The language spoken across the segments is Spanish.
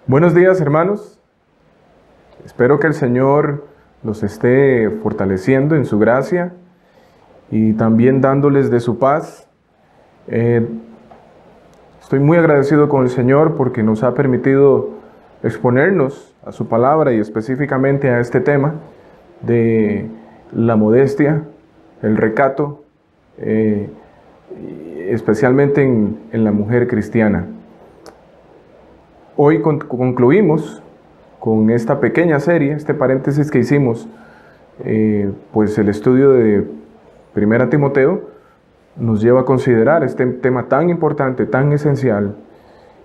Buenos días, hermanos. Espero que el Señor los esté fortaleciendo en su gracia y también dándoles de su paz. Estoy muy agradecido con el Señor porque nos ha permitido exponernos a su palabra y específicamente a este tema de la modestia, el recato, especialmente en la mujer cristiana. Hoy concluimos con esta pequeña serie, este paréntesis que hicimos, pues el estudio de 1 Timoteo nos lleva a considerar este tema tan importante, tan esencial,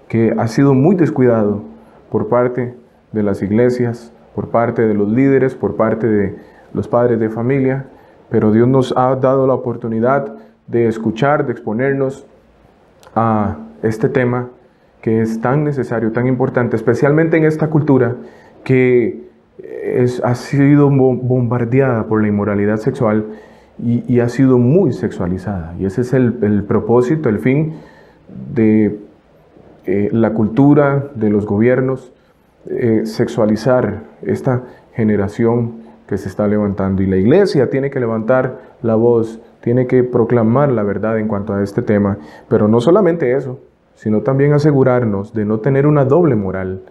que ha sido muy descuidado por parte de las iglesias, por parte de los líderes, por parte de los padres de familia, pero Dios nos ha dado la oportunidad de escuchar, de exponernos a este tema que es tan necesario, tan importante, especialmente en esta cultura que ha sido bombardeada por la inmoralidad sexual y ha sido muy sexualizada. Y ese es el propósito, el fin de la cultura, de los gobiernos, sexualizar esta generación que se está levantando. Y la iglesia tiene que levantar la voz, tiene que proclamar la verdad en cuanto a este tema, pero no solamente eso, sino también asegurarnos de no tener una doble moral,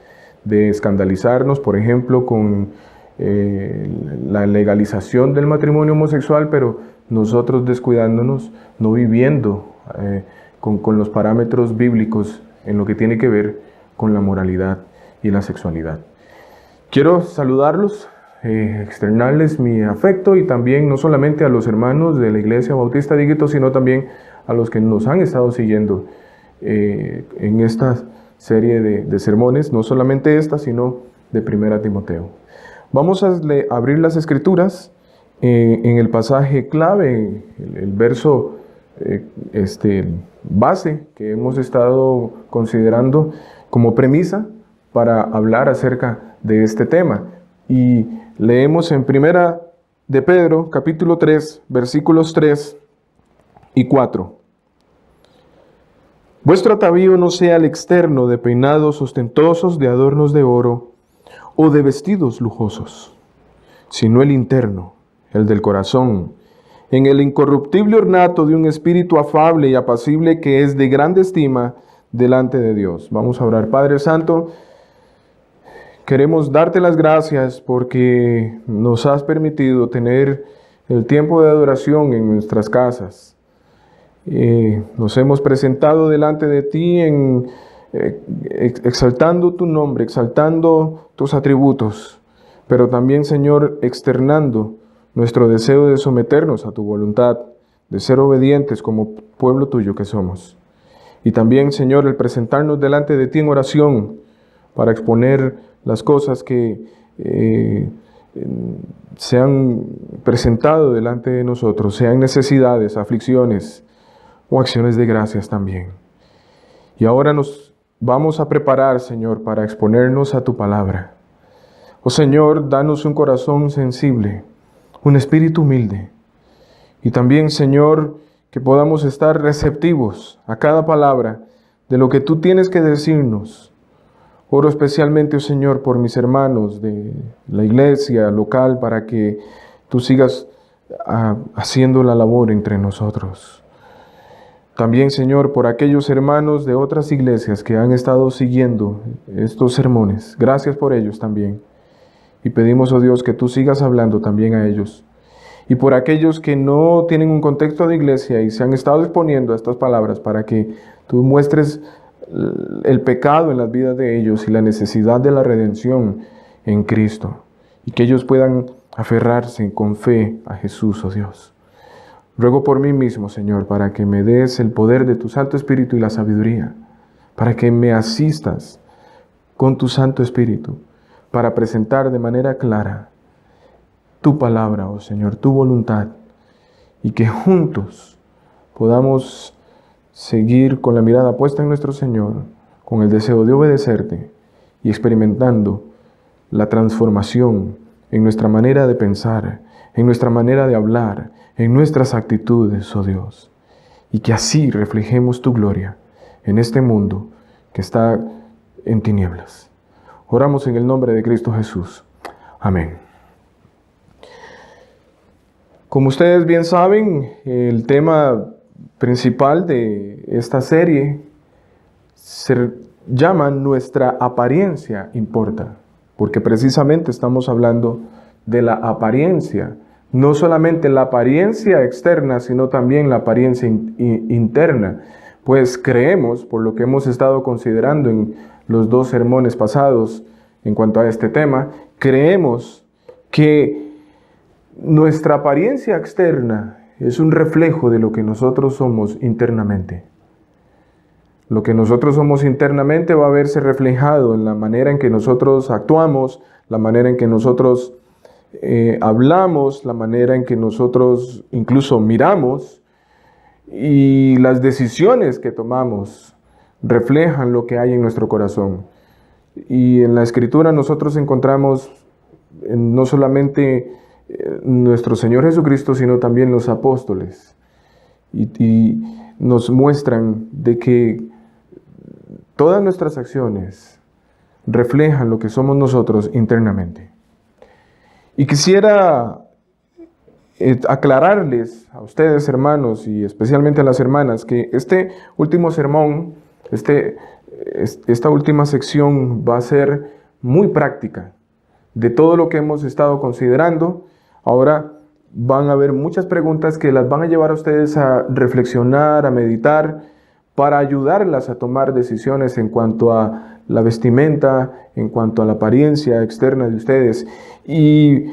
de escandalizarnos, por ejemplo, con la legalización del matrimonio homosexual, pero nosotros descuidándonos, no viviendo con los parámetros bíblicos en lo que tiene que ver con la moralidad y la sexualidad. Quiero saludarlos, externarles mi afecto y también no solamente a los hermanos de la Iglesia Bautista de Higuito, sino también a los que nos han estado siguiendo en esta serie de sermones, no solamente esta, sino de 1 Timoteo. Vamos a abrir las Escrituras en el pasaje clave, el verso base que hemos estado considerando como premisa para hablar acerca de este tema. Y leemos en 1 de Pedro, capítulo 3, versículos 3 y 4. Vuestro atavío no sea el externo de peinados ostentosos, de adornos de oro o de vestidos lujosos, sino el interno, el del corazón, en el incorruptible ornato de un espíritu afable y apacible que es de grande estima delante de Dios. Vamos a orar. Padre Santo, queremos darte las gracias porque nos has permitido tener el tiempo de adoración en nuestras casas. Nos hemos presentado delante de ti exaltando tu nombre, exaltando tus atributos, pero también, Señor, externando nuestro deseo de someternos a tu voluntad, de ser obedientes como pueblo tuyo que somos. Y también, Señor, el presentarnos delante de ti en oración para exponer las cosas que se han presentado delante de nosotros, sean necesidades, aflicciones o acciones de gracias también. Y ahora nos vamos a preparar, Señor, para exponernos a tu palabra. Oh Señor, danos un corazón sensible, un espíritu humilde. Y también, Señor, que podamos estar receptivos a cada palabra de lo que tú tienes que decirnos. Oro especialmente, oh Señor, por mis hermanos de la iglesia local para que tú sigas haciendo la labor entre nosotros. También, Señor, por aquellos hermanos de otras iglesias que han estado siguiendo estos sermones. Gracias por ellos también. Y pedimos, oh Dios, que tú sigas hablando también a ellos. Y por aquellos que no tienen un contexto de iglesia y se han estado exponiendo a estas palabras para que tú muestres el pecado en las vidas de ellos y la necesidad de la redención en Cristo. Y que ellos puedan aferrarse con fe a Jesús, oh Dios. Ruego por mí mismo, Señor, para que me des el poder de tu Santo Espíritu y la sabiduría, para que me asistas con tu Santo Espíritu, para presentar de manera clara tu palabra, oh Señor, tu voluntad, y que juntos podamos seguir con la mirada puesta en nuestro Señor, con el deseo de obedecerte y experimentando la transformación en nuestra manera de pensar, en nuestra manera de hablar, en nuestras actitudes, oh Dios, y que así reflejemos tu gloria en este mundo que está en tinieblas. Oramos en el nombre de Cristo Jesús. Amén. Como ustedes bien saben, el tema principal de esta serie se llama Nuestra apariencia importa, porque precisamente estamos hablando de la apariencia, no solamente la apariencia externa, sino también la apariencia interna, pues creemos, por lo que hemos estado considerando en los 2 sermones pasados en cuanto a este tema, creemos que nuestra apariencia externa es un reflejo de lo que nosotros somos internamente. Lo que nosotros somos internamente va a verse reflejado en la manera en que nosotros actuamos, la manera en que nosotros hablamos, la manera en que nosotros incluso miramos, y las decisiones que tomamos reflejan lo que hay en nuestro corazón. Y en la Escritura nosotros encontramos no solamente nuestro Señor Jesucristo, sino también los apóstoles. Y nos muestran de que todas nuestras acciones reflejan lo que somos nosotros internamente. Y quisiera aclararles a ustedes, hermanos, y especialmente a las hermanas, que este último sermón, esta última sección va a ser muy práctica de todo lo que hemos estado considerando. Ahora van a haber muchas preguntas que las van a llevar a ustedes a reflexionar, a meditar, para ayudarlas a tomar decisiones en cuanto a la vestimenta, en cuanto a la apariencia externa de ustedes. Y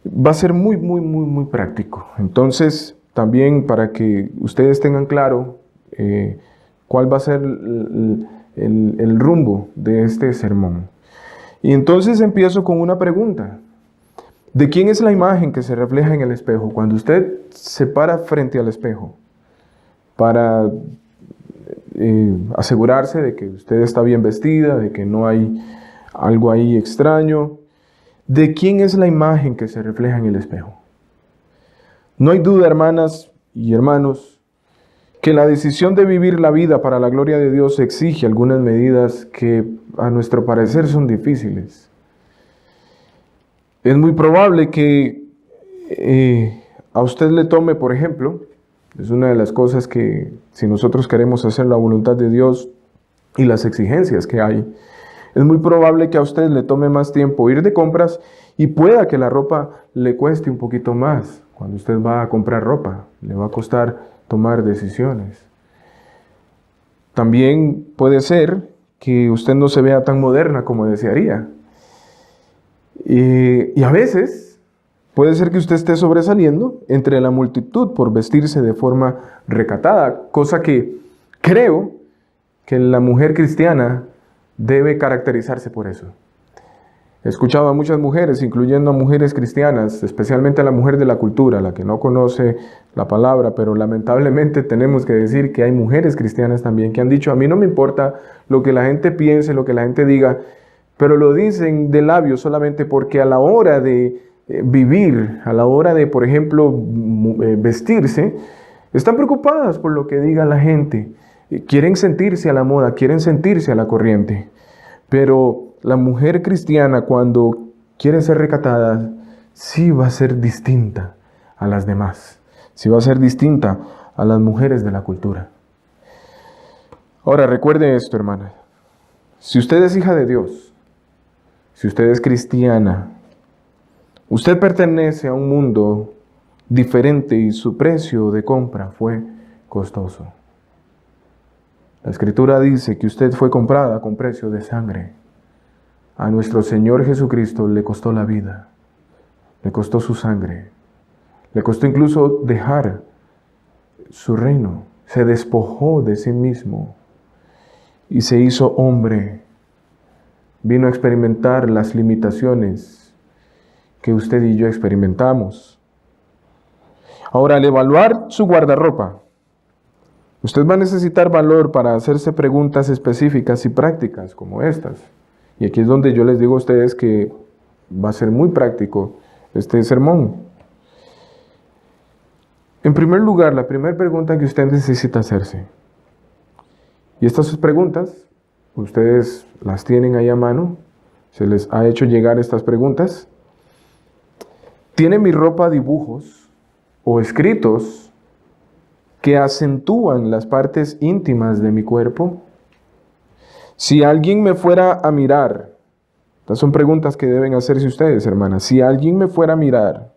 va a ser muy práctico. Entonces, también para que ustedes tengan claro cuál va a ser el rumbo de este sermón. Y entonces empiezo con una pregunta. ¿De quién es la imagen que se refleja en el espejo? Cuando usted se para frente al espejo para asegurarse de que usted está bien vestida, de que no hay algo ahí extraño, ¿de quién es la imagen que se refleja en el espejo? No hay duda, hermanas y hermanos, que la decisión de vivir la vida para la gloria de Dios exige algunas medidas que a nuestro parecer son difíciles. Es muy probable que a usted le tome, por ejemplo, es una de las cosas que si nosotros queremos hacer la voluntad de Dios y las exigencias que hay, es muy probable que a usted le tome más tiempo ir de compras y pueda que la ropa le cueste un poquito más. Cuando usted va a comprar ropa, le va a costar tomar decisiones. También puede ser que usted no se vea tan moderna como desearía. Y a veces puede ser que usted esté sobresaliendo entre la multitud por vestirse de forma recatada, cosa que creo que la mujer cristiana debe caracterizarse por eso. He escuchado a muchas mujeres, incluyendo a mujeres cristianas, especialmente a la mujer de la cultura, la que no conoce la palabra, pero lamentablemente tenemos que decir que hay mujeres cristianas también que han dicho: a mí no me importa lo que la gente piense, lo que la gente diga, pero lo dicen de labios solamente porque a la hora de vivir, a la hora de, por ejemplo, vestirse, están preocupadas por lo que diga la gente. Quieren sentirse a la moda, quieren sentirse a la corriente. Pero la mujer cristiana, cuando quiere ser recatada, sí va a ser distinta a las demás. Sí va a ser distinta a las mujeres de la cultura. Ahora, recuerde esto, hermana. Si usted es hija de Dios, si usted es cristiana, usted pertenece a un mundo diferente y su precio de compra fue costoso. La Escritura dice que usted fue comprada con precio de sangre. A nuestro Señor Jesucristo le costó la vida, le costó su sangre, le costó incluso dejar su reino. Se despojó de sí mismo y se hizo hombre. Vino a experimentar las limitaciones que usted y yo experimentamos. Ahora, al evaluar su guardarropa, usted va a necesitar valor para hacerse preguntas específicas y prácticas como estas. Y aquí es donde yo les digo a ustedes que va a ser muy práctico este sermón. En primer lugar, la primera pregunta que usted necesita hacerse, y estas preguntas ustedes las tienen ahí a mano, se les ha hecho llegar estas preguntas. ¿Tiene mi ropa dibujos o escritos que acentúan las partes íntimas de mi cuerpo? Si alguien me fuera a mirar, estas son preguntas que deben hacerse ustedes, hermanas. Si alguien me fuera a mirar,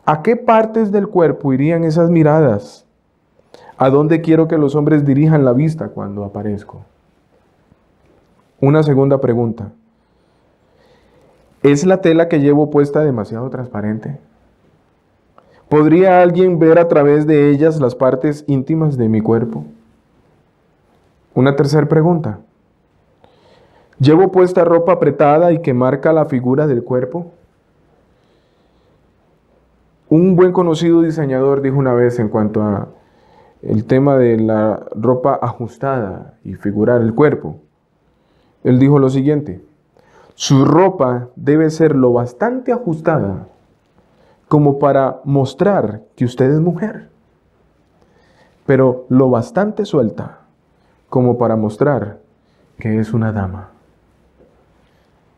¿a qué partes del cuerpo irían esas miradas? ¿A dónde quiero que los hombres dirijan la vista cuando aparezco? Una segunda pregunta. ¿Es la tela que llevo puesta demasiado transparente? ¿Podría alguien ver a través de ellas las partes íntimas de mi cuerpo? Una tercera pregunta. ¿Llevo puesta ropa apretada y que marca la figura del cuerpo? Un buen conocido diseñador dijo una vez en cuanto a el tema de la ropa ajustada y figurar el cuerpo. Él dijo lo siguiente: su ropa debe ser lo bastante ajustada como para mostrar que usted es mujer, pero lo bastante suelta como para mostrar que es una dama.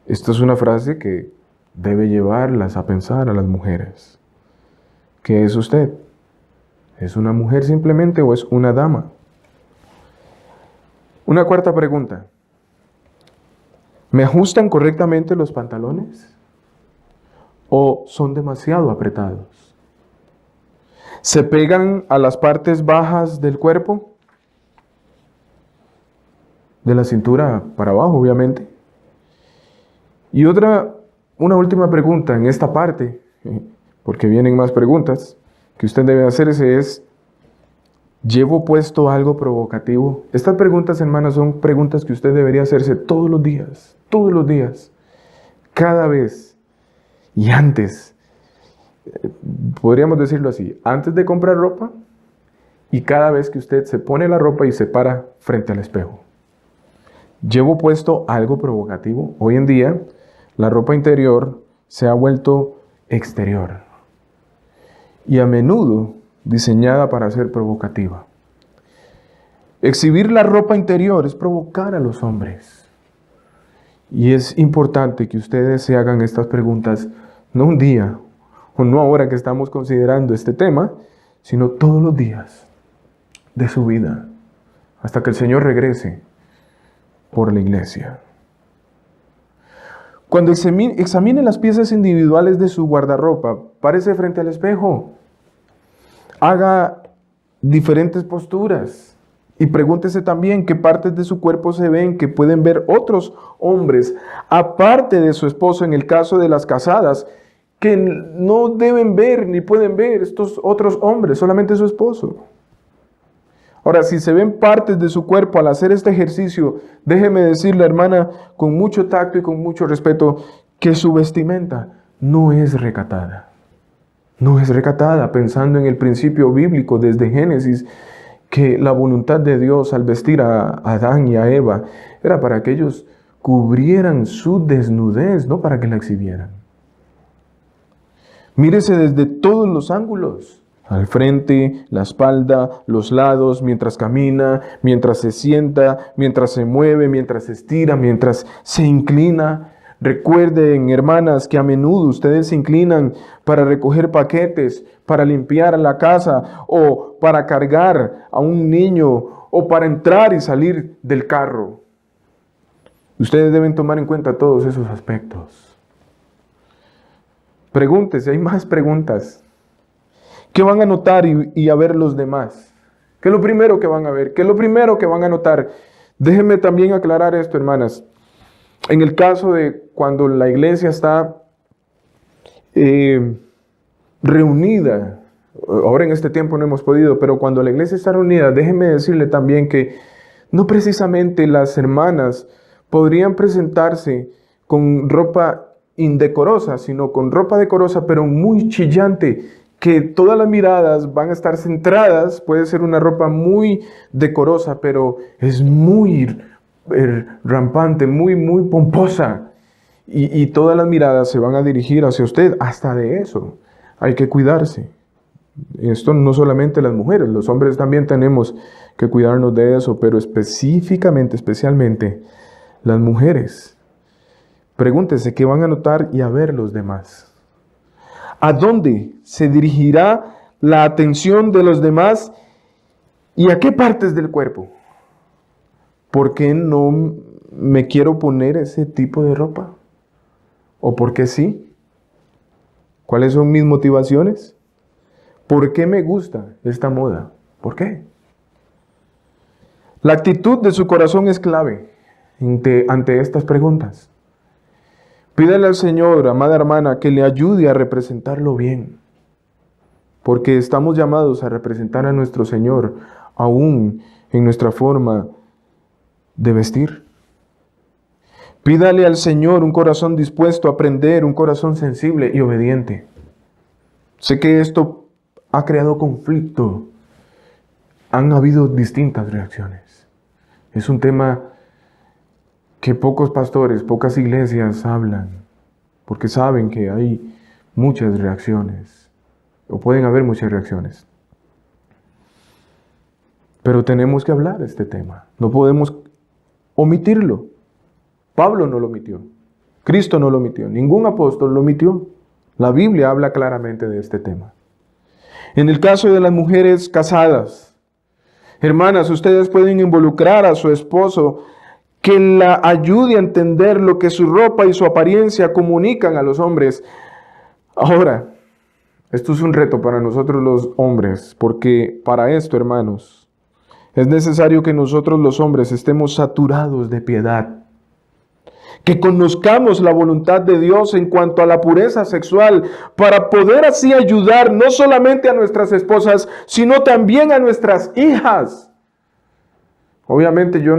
Esta es una frase que debe llevarlas a pensar a las mujeres. ¿Qué es usted? ¿Es una mujer simplemente o es una dama? Una cuarta pregunta. ¿Me ajustan correctamente los pantalones? ¿O son demasiado apretados? ¿Se pegan a las partes bajas del cuerpo? De la cintura para abajo, obviamente. Y una última pregunta en esta parte, porque vienen más preguntas que usted debe hacerse es: ¿llevo puesto algo provocativo? Estas preguntas, hermanas, son preguntas que usted debería hacerse todos los días, cada vez. Y antes, podríamos decirlo así, antes de comprar ropa y cada vez que usted se pone la ropa y se para frente al espejo. ¿Llevo puesto algo provocativo? Hoy en día, la ropa interior se ha vuelto exterior y a menudo diseñada para ser provocativa. Exhibir la ropa interior es provocar a los hombres. Y es importante que ustedes se hagan estas preguntas, no un día, o no ahora que estamos considerando este tema, sino todos los días de su vida, hasta que el Señor regrese por la iglesia. Cuando examine las piezas individuales de su guardarropa, párese frente al espejo, haga diferentes posturas y pregúntese también qué partes de su cuerpo se ven que pueden ver otros hombres, aparte de su esposo, en el caso de las casadas, que no deben ver ni pueden ver estos otros hombres, solamente su esposo. Ahora, si se ven partes de su cuerpo al hacer este ejercicio, déjeme decirle, hermana, con mucho tacto y con mucho respeto, que su vestimenta no es recatada. No es recatada, pensando en el principio bíblico desde Génesis, que la voluntad de Dios al vestir a Adán y a Eva era para que ellos cubrieran su desnudez, no para que la exhibieran. Mírese desde todos los ángulos. Al frente, la espalda, los lados, mientras camina, mientras se sienta, mientras se mueve, mientras se estira, mientras se inclina. Recuerden, hermanas, que a menudo ustedes se inclinan para recoger paquetes, para limpiar la casa o para cargar a un niño o para entrar y salir del carro. Ustedes deben tomar en cuenta todos esos aspectos. Pregúntese, hay más preguntas. ¿Qué van a notar y a ver los demás? ¿Qué es lo primero que van a ver? ¿Qué es lo primero que van a notar? Déjenme también aclarar esto, hermanas. En el caso de cuando la iglesia está reunida, ahora en este tiempo no hemos podido, pero cuando la iglesia está reunida, déjenme decirle también que no precisamente las hermanas podrían presentarse con ropa indecorosa, sino con ropa decorosa, pero muy chillante, que todas las miradas van a estar centradas. Puede ser una ropa muy decorosa, pero es muy rampante, muy pomposa. Y todas las miradas se van a dirigir hacia usted. Hasta de eso hay que cuidarse. Esto no solamente las mujeres, los hombres también tenemos que cuidarnos de eso, pero especialmente las mujeres. Pregúntese qué van a notar y a ver los demás. ¿A dónde se dirigirá la atención de los demás y a qué partes del cuerpo? ¿Por qué no me quiero poner ese tipo de ropa? ¿O por qué sí? ¿Cuáles son mis motivaciones? ¿Por qué me gusta esta moda? ¿Por qué? La actitud de su corazón es clave ante estas preguntas. Pídale al Señor, amada hermana, que le ayude a representarlo bien, porque estamos llamados a representar a nuestro Señor aún en nuestra forma de vestir. Pídale al Señor un corazón dispuesto a aprender, un corazón sensible y obediente. Sé que esto ha creado conflicto. Han habido distintas reacciones. Es un tema que pocos pastores, pocas iglesias hablan, porque saben que hay muchas reacciones, o pueden haber muchas reacciones. Pero tenemos que hablar de este tema. No podemos omitirlo. Pablo no lo omitió. Cristo no lo omitió. Ningún apóstol lo omitió. La Biblia habla claramente de este tema. En el caso de las mujeres casadas, hermanas, ustedes pueden involucrar a su esposo que la ayude a entender lo que su ropa y su apariencia comunican a los hombres. Ahora, esto es un reto para nosotros los hombres, porque para esto, hermanos, es necesario que nosotros los hombres estemos saturados de piedad, que conozcamos la voluntad de Dios en cuanto a la pureza sexual, para poder así ayudar no solamente a nuestras esposas, sino también a nuestras hijas. Obviamente yo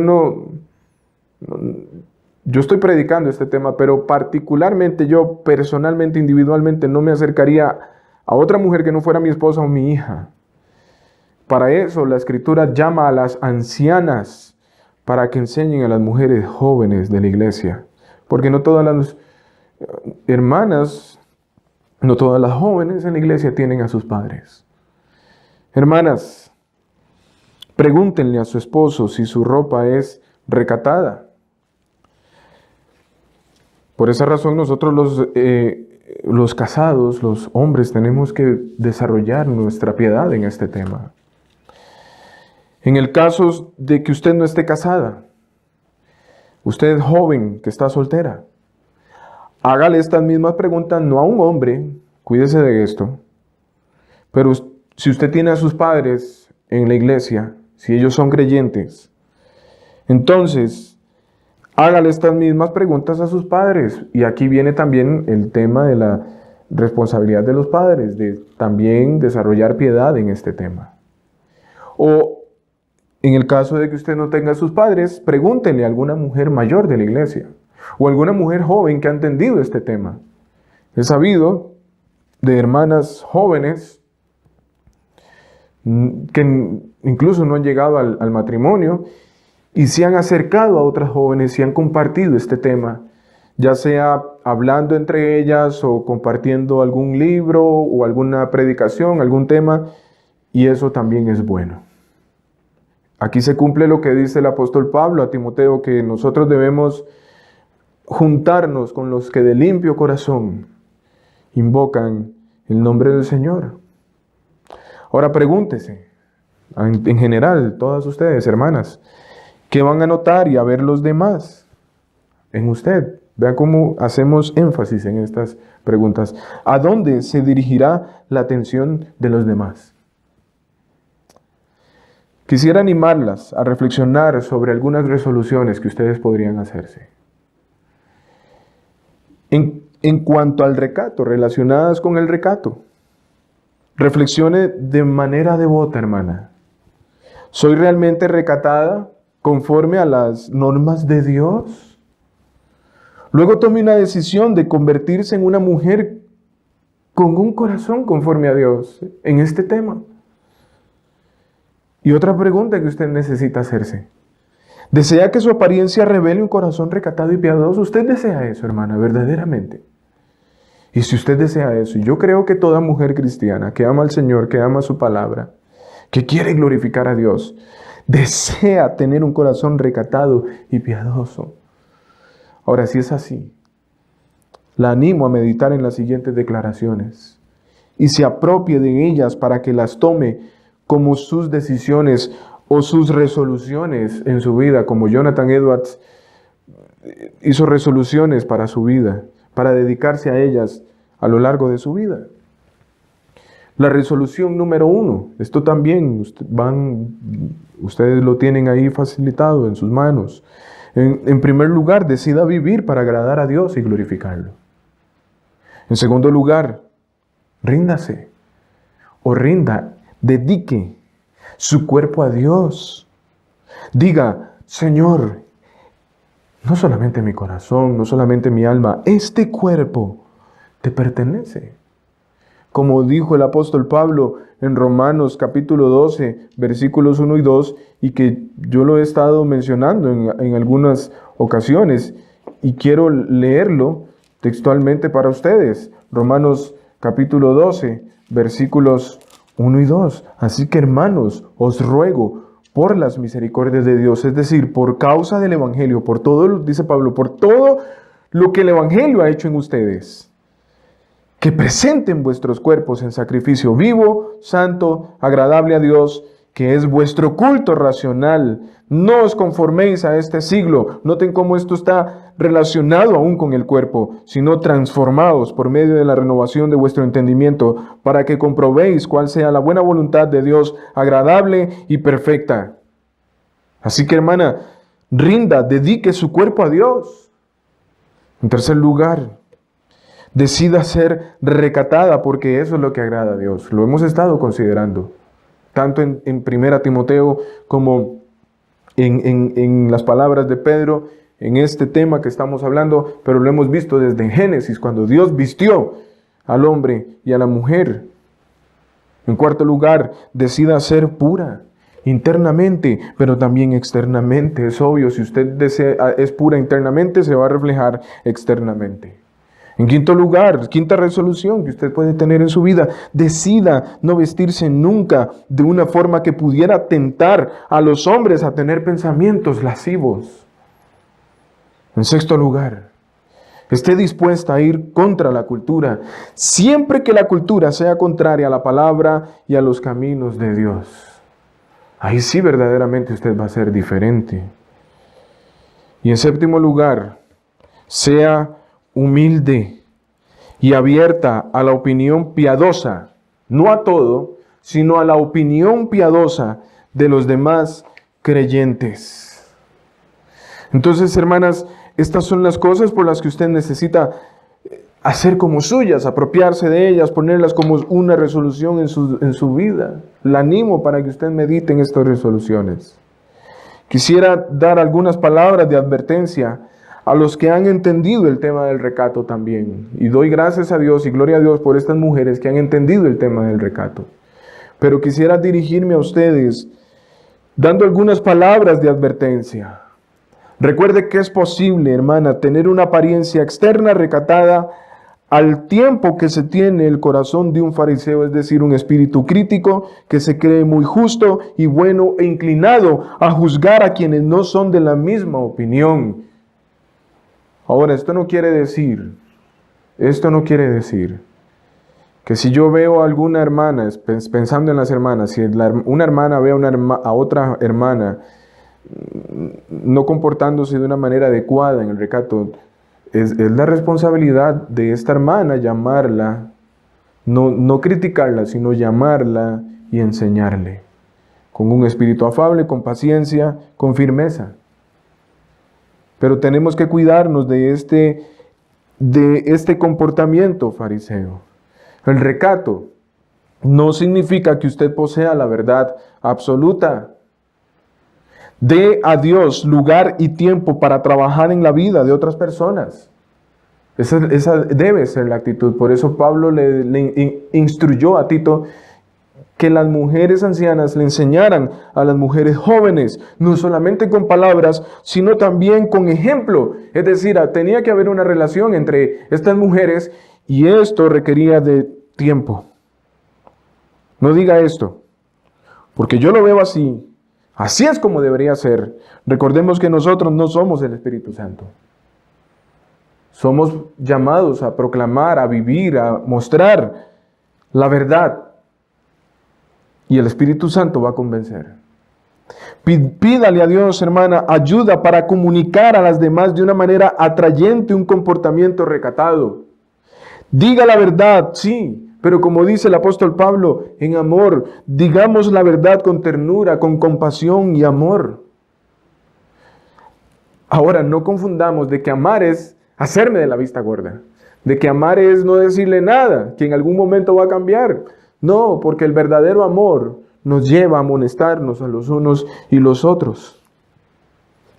estoy predicando este tema, pero particularmente yo personalmente, individualmente, no me acercaría a otra mujer que no fuera mi esposa o mi hija. Para eso la Escritura llama a las ancianas para que enseñen a las mujeres jóvenes de la iglesia. Porque no todas las hermanas, no todas las jóvenes en la iglesia tienen a sus padres. Hermanas, pregúntenle a su esposo si su ropa es recatada. Por esa razón nosotros los casados, los hombres, tenemos que desarrollar nuestra piedad en este tema. En el caso de que usted no esté casada, usted joven que está soltera, hágale estas mismas preguntas no a un hombre, cuídese de esto, pero si usted tiene a sus padres en la iglesia, si ellos son creyentes, entonces hágale estas mismas preguntas a sus padres. Y aquí viene también el tema de la responsabilidad de los padres, de también desarrollar piedad en este tema. O en el caso de que usted no tenga a sus padres, pregúntenle a alguna mujer mayor de la iglesia o alguna mujer joven que ha entendido este tema. He sabido de hermanas jóvenes que incluso no han llegado al matrimonio y se han acercado a otras jóvenes y han compartido este tema, ya sea hablando entre ellas o compartiendo algún libro o alguna predicación, algún tema, y eso también es bueno. Aquí se cumple lo que dice el apóstol Pablo a Timoteo, que nosotros debemos juntarnos con los que de limpio corazón invocan el nombre del Señor. Ahora pregúntese, en general, todas ustedes, hermanas, ¿qué van a notar y a ver los demás en usted? Vean cómo hacemos énfasis en estas preguntas. ¿A dónde se dirigirá la atención de los demás? Quisiera animarlas a reflexionar sobre algunas resoluciones que ustedes podrían hacerse. En cuanto al recato, relacionadas con el recato, reflexione de manera devota, hermana. ¿Soy realmente recatada conforme a las normas de Dios? Luego tome una decisión de convertirse en una mujer con un corazón conforme a Dios en este tema. Y otra pregunta que usted necesita hacerse. ¿Desea que su apariencia revele un corazón recatado y piadoso? ¿Usted desea eso, hermana, verdaderamente? Y si usted desea eso, y yo creo que toda mujer cristiana que ama al Señor, que ama su palabra, que quiere glorificar a Dios, desea tener un corazón recatado y piadoso. Ahora, si es así, La animo a meditar en las siguientes declaraciones y se apropie de ellas para que las tome como sus decisiones o sus resoluciones en su vida, como Jonathan Edwards hizo resoluciones para su vida, para dedicarse a ellas a lo largo de su vida. La resolución número 1, esto también ustedes lo tienen ahí facilitado en sus manos. En primer lugar, decida vivir para agradar a Dios y glorificarlo. En segundo lugar, ríndase o rinda, dedique su cuerpo a Dios. Diga, Señor, no solamente mi corazón, no solamente mi alma, este cuerpo te pertenece. Como dijo el apóstol Pablo en Romanos capítulo 12, versículos 1 y 2, y que yo lo he estado mencionando en algunas ocasiones, y quiero leerlo textualmente para ustedes. Romanos capítulo 12, versículos 1 y 2. Así que, hermanos, os ruego por las misericordias de Dios, es decir, por causa del Evangelio, por todo, dice Pablo, por todo lo que el Evangelio ha hecho en ustedes, que presenten vuestros cuerpos en sacrificio vivo, santo, agradable a Dios, que es vuestro culto racional. No os conforméis a este siglo. Noten cómo esto está relacionado aún con el cuerpo, sino transformados por medio de la renovación de vuestro entendimiento, para que comprobéis cuál sea la buena voluntad de Dios, agradable y perfecta. Así que, hermana, rinda, dedique su cuerpo a Dios. En tercer lugar, decida ser recatada, porque eso es lo que agrada a Dios. Lo hemos estado considerando, tanto en 1 Timoteo como en las palabras de Pedro, en este tema que estamos hablando, pero lo hemos visto desde Génesis, cuando Dios vistió al hombre y a la mujer. En cuarto lugar, decida ser pura internamente, pero también externamente. Es obvio, si usted es pura internamente, se va a reflejar externamente. En quinto lugar, quinta resolución que usted puede tener en su vida, decida no vestirse nunca de una forma que pudiera tentar a los hombres a tener pensamientos lascivos. En sexto lugar, esté dispuesta a ir contra la cultura, siempre que la cultura sea contraria a la palabra y a los caminos de Dios. Ahí sí verdaderamente usted va a ser diferente. Y en séptimo lugar, sea humilde y abierta a la opinión piadosa, no a todo, sino a la opinión piadosa de los demás creyentes. Entonces, hermanas, estas son las cosas por las que usted necesita hacer como suyas, apropiarse de ellas, ponerlas como una resolución en su vida. La animo para que usted medite en estas resoluciones. Quisiera dar algunas palabras de advertencia a los que han entendido el tema del recato también. Y doy gracias a Dios y gloria a Dios por estas mujeres que han entendido el tema del recato. Pero quisiera dirigirme a ustedes dando algunas palabras de advertencia. Recuerde que es posible, hermana, tener una apariencia externa recatada al tiempo que se tiene el corazón de un fariseo, es decir, un espíritu crítico que se cree muy justo y bueno e inclinado a juzgar a quienes no son de la misma opinión. Ahora, esto no quiere decir que si yo veo a alguna hermana, pensando en las hermanas, si una hermana ve a otra hermana no comportándose de una manera adecuada en el recato, es la responsabilidad de esta hermana llamarla, no criticarla, sino llamarla y enseñarle, con un espíritu afable, con paciencia, con firmeza. Pero tenemos que cuidarnos de este comportamiento fariseo. El recato no significa que usted posea la verdad absoluta. Dé a Dios lugar y tiempo para trabajar en la vida de otras personas. Esa debe ser la actitud. Por eso Pablo le instruyó a Tito que las mujeres ancianas le enseñaran a las mujeres jóvenes, no solamente con palabras, sino también con ejemplo. Es decir, tenía que haber una relación entre estas mujeres y esto requería de tiempo. No diga esto, porque yo lo veo así. Así es como debería ser. Recordemos que nosotros no somos el Espíritu Santo. Somos llamados a proclamar, a vivir, a mostrar la verdad. Y el Espíritu Santo va a convencer. Pídale a Dios, hermana, ayuda para comunicar a las demás de una manera atrayente un comportamiento recatado. Diga la verdad, sí, pero como dice el apóstol Pablo, en amor, digamos la verdad con ternura, con compasión y amor. Ahora, no confundamos de que amar es hacerme de la vista gorda, de que amar es no decirle nada, que en algún momento va a cambiar. No, porque el verdadero amor nos lleva a amonestarnos a los unos y los otros.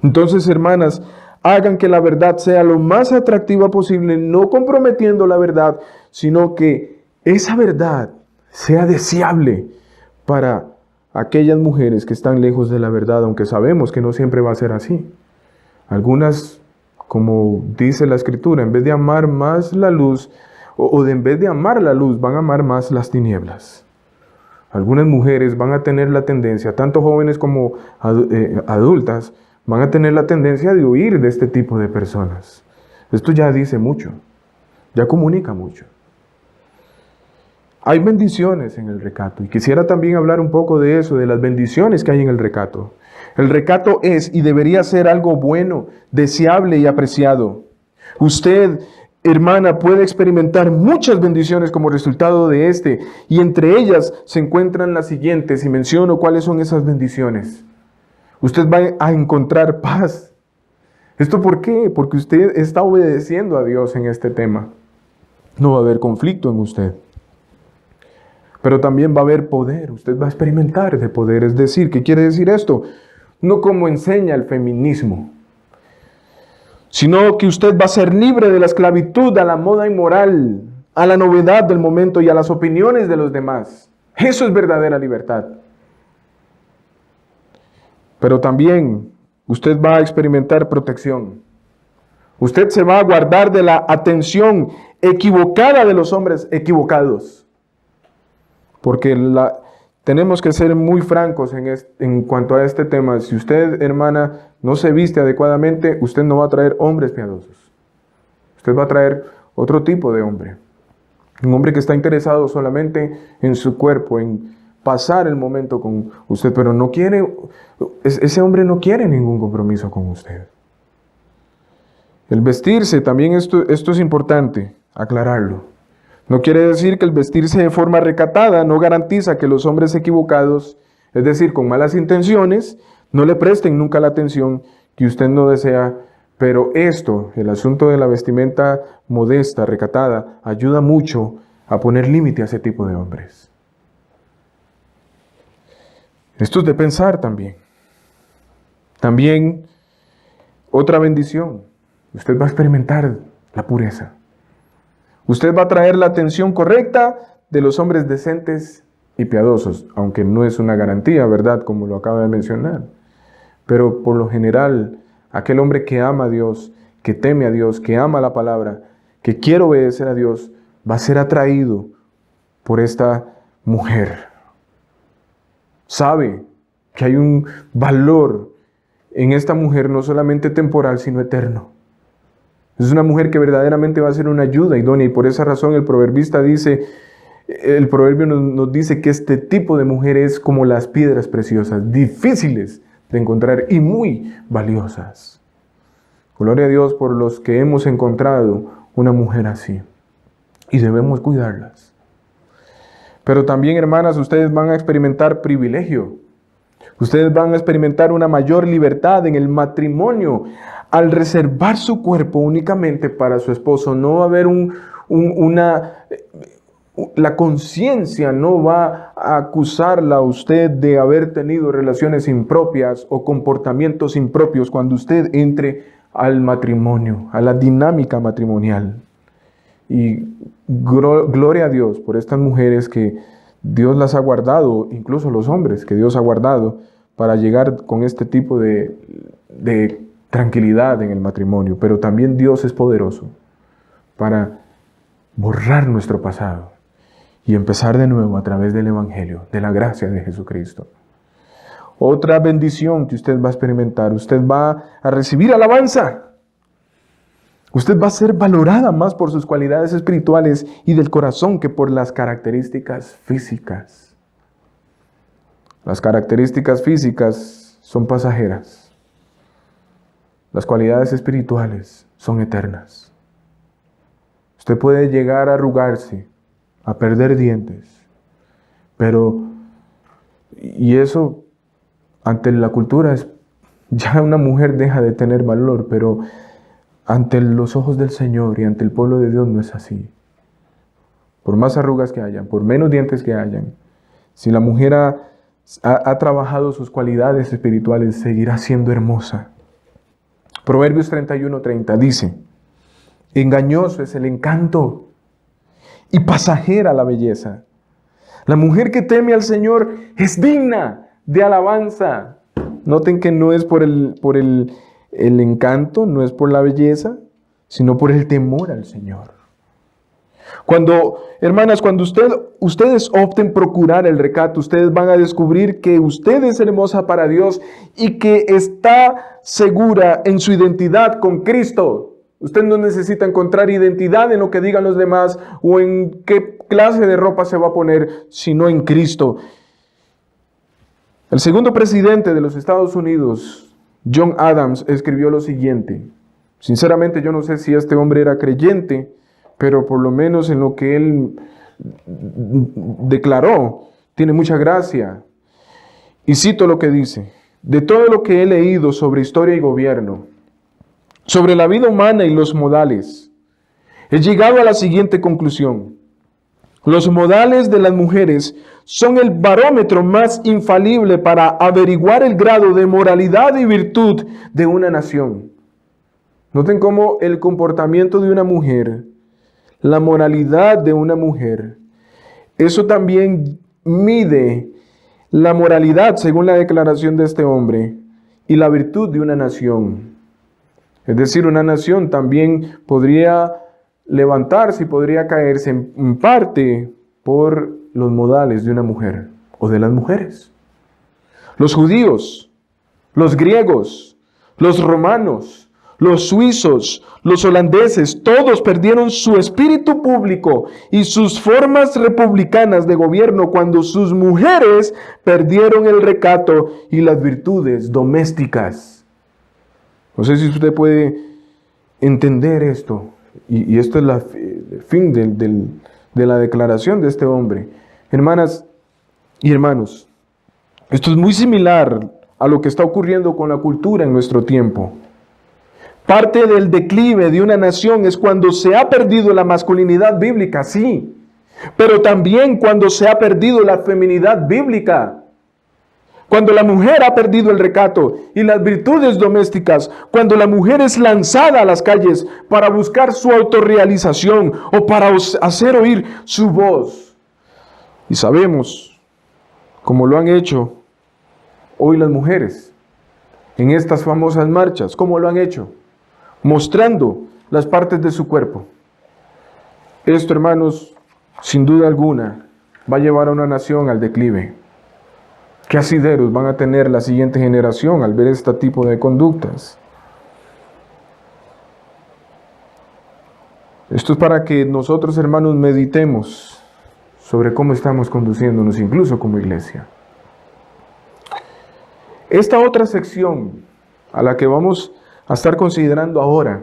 Entonces, hermanas, hagan que la verdad sea lo más atractiva posible, no comprometiendo la verdad, sino que esa verdad sea deseable para aquellas mujeres que están lejos de la verdad, aunque sabemos que no siempre va a ser así. Algunas, como dice la Escritura, en vez de amar más la luz, en vez de amar la luz, van a amar más las tinieblas. Algunas mujeres van a tener la tendencia, tanto jóvenes como adultas, van a tener la tendencia de huir de este tipo de personas. Esto ya dice mucho, ya comunica mucho. Hay bendiciones en el recato y quisiera también hablar un poco de eso, de las bendiciones que hay en el recato. El recato es y debería ser algo bueno, deseable y apreciado. Usted, hermana, puede experimentar muchas bendiciones como resultado de este, y entre ellas se encuentran las siguientes, y menciono cuáles son esas bendiciones. Usted va a encontrar paz. ¿Esto por qué? Porque usted está obedeciendo a Dios en este tema. No va a haber conflicto en usted. Pero también va a haber poder. Usted va a experimentar de poder. Es decir, ¿qué quiere decir esto? No como enseña el feminismo, sino que usted va a ser libre de la esclavitud a la moda inmoral, a la novedad del momento y a las opiniones de los demás. Eso es verdadera libertad. Pero también usted va a experimentar protección. Usted se va a guardar de la atención equivocada de los hombres equivocados. Porque tenemos que ser muy francos en cuanto a este tema. Si usted, hermana, no se viste adecuadamente, usted no va a traer hombres piadosos. Usted va a traer otro tipo de hombre. Un hombre que está interesado solamente en su cuerpo, en pasar el momento con usted, pero no quiere, ese hombre no quiere ningún compromiso con usted. El vestirse, también esto es importante aclararlo. No quiere decir que el vestirse de forma recatada no garantiza que los hombres equivocados, es decir, con malas intenciones, no le presten nunca la atención que usted no desea. Pero esto, el asunto de la vestimenta modesta, recatada, ayuda mucho a poner límite a ese tipo de hombres. Esto es de pensar también. También, otra bendición, usted va a experimentar la pureza. Usted va a traer la atención correcta de los hombres decentes y piadosos, aunque no es una garantía, ¿verdad? Como lo acaba de mencionar. Pero por lo general, aquel hombre que ama a Dios, que teme a Dios, que ama la palabra, que quiere obedecer a Dios, va a ser atraído por esta mujer. Sabe que hay un valor en esta mujer, no solamente temporal, sino eterno. Es una mujer que verdaderamente va a ser una ayuda idónea, y por esa razón el proverbista dice, el proverbio nos dice que este tipo de mujer es como las piedras preciosas, difíciles de encontrar y muy valiosas. Gloria a Dios por los que hemos encontrado una mujer así, y debemos cuidarlas. Pero también, hermanas, ustedes van a experimentar privilegio. Ustedes van a experimentar una mayor libertad en el matrimonio. Al reservar su cuerpo únicamente para su esposo, no va a haber la conciencia no va a acusarla a usted de haber tenido relaciones impropias o comportamientos impropios cuando usted entre al matrimonio, a la dinámica matrimonial. Y gloria a Dios por estas mujeres que Dios las ha guardado, incluso los hombres que Dios ha guardado, para llegar con este tipo de tranquilidad en el matrimonio. Pero también Dios es poderoso para borrar nuestro pasado y empezar de nuevo a través del Evangelio, de la gracia de Jesucristo. Otra bendición que usted va a experimentar, usted va a recibir alabanza. Usted va a ser valorada más por sus cualidades espirituales y del corazón que por las características físicas. Las características físicas son pasajeras. Las cualidades espirituales son eternas. Usted puede llegar a arrugarse, a perder dientes, y eso ante la cultura ya una mujer deja de tener valor, pero ante los ojos del Señor y ante el pueblo de Dios no es así. Por más arrugas que hayan, por menos dientes que hayan, si la mujer ha trabajado sus cualidades espirituales, seguirá siendo hermosa. Proverbios 31:30 dice: engañoso es el encanto y pasajera la belleza. La mujer que teme al Señor es digna de alabanza. Noten que no es por el encanto, no es por la belleza, sino por el temor al Señor. Hermanas, cuando ustedes opten procurar el recato, ustedes van a descubrir que usted es hermosa para Dios y que está segura en su identidad con Cristo. Usted no necesita encontrar identidad en lo que digan los demás o en qué clase de ropa se va a poner, sino en Cristo. El segundo presidente de los Estados Unidos, John Adams, escribió lo siguiente. Sinceramente, yo no sé si este hombre era creyente, pero por lo menos en lo que él declaró, tiene mucha gracia. Y cito lo que dice: de todo lo que he leído sobre historia y gobierno, sobre la vida humana y los modales, he llegado a la siguiente conclusión. Los modales de las mujeres son el barómetro más infalible para averiguar el grado de moralidad y virtud de una nación. Noten cómo el comportamiento de una mujer, la moralidad de una mujer, eso también mide la moralidad, según la declaración de este hombre, y la virtud de una nación. Es decir, una nación también podría levantarse y podría caerse en parte por los modales de una mujer o de las mujeres. Los judíos, los griegos, los romanos, los suizos, los holandeses, todos perdieron su espíritu público y sus formas republicanas de gobierno cuando sus mujeres perdieron el recato y las virtudes domésticas. No sé si usted puede entender esto, y esto es el fin de la declaración de este hombre. Hermanas y hermanos, esto es muy similar a lo que está ocurriendo con la cultura en nuestro tiempo. Parte del declive de una nación es cuando se ha perdido la masculinidad bíblica, sí, pero también cuando se ha perdido la feminidad bíblica. Cuando la mujer ha perdido el recato y las virtudes domésticas, cuando la mujer es lanzada a las calles para buscar su autorrealización o para hacer oír su voz. Y sabemos, como lo han hecho hoy las mujeres en estas famosas marchas, ¿cómo lo han hecho? Mostrando las partes de su cuerpo. Esto, hermanos, sin duda alguna, va a llevar a una nación al declive. ¿Qué asideros van a tener la siguiente generación al ver este tipo de conductas? Esto es para que nosotros, hermanos, meditemos sobre cómo estamos conduciéndonos, incluso como iglesia. Esta otra sección a la que vamos a estar considerando ahora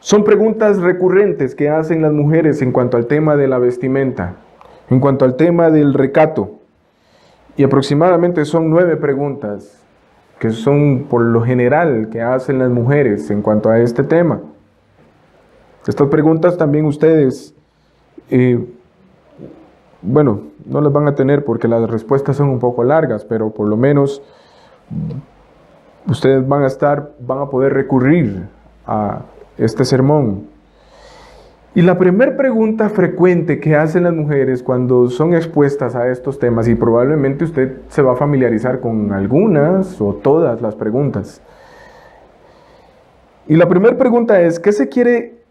son preguntas recurrentes que hacen las mujeres en cuanto al tema de la vestimenta, en cuanto al tema del recato. Y aproximadamente son 9 preguntas que son por lo general que hacen las mujeres en cuanto a este tema. Estas preguntas también ustedes, no las van a tener porque las respuestas son un poco largas, pero por lo menos ustedes van a poder recurrir a este sermón. Y la primera pregunta frecuente que hacen las mujeres cuando son expuestas a estos temas, y probablemente usted se va a familiarizar con algunas o todas las preguntas. Y la primera pregunta es, ¿qué se quiere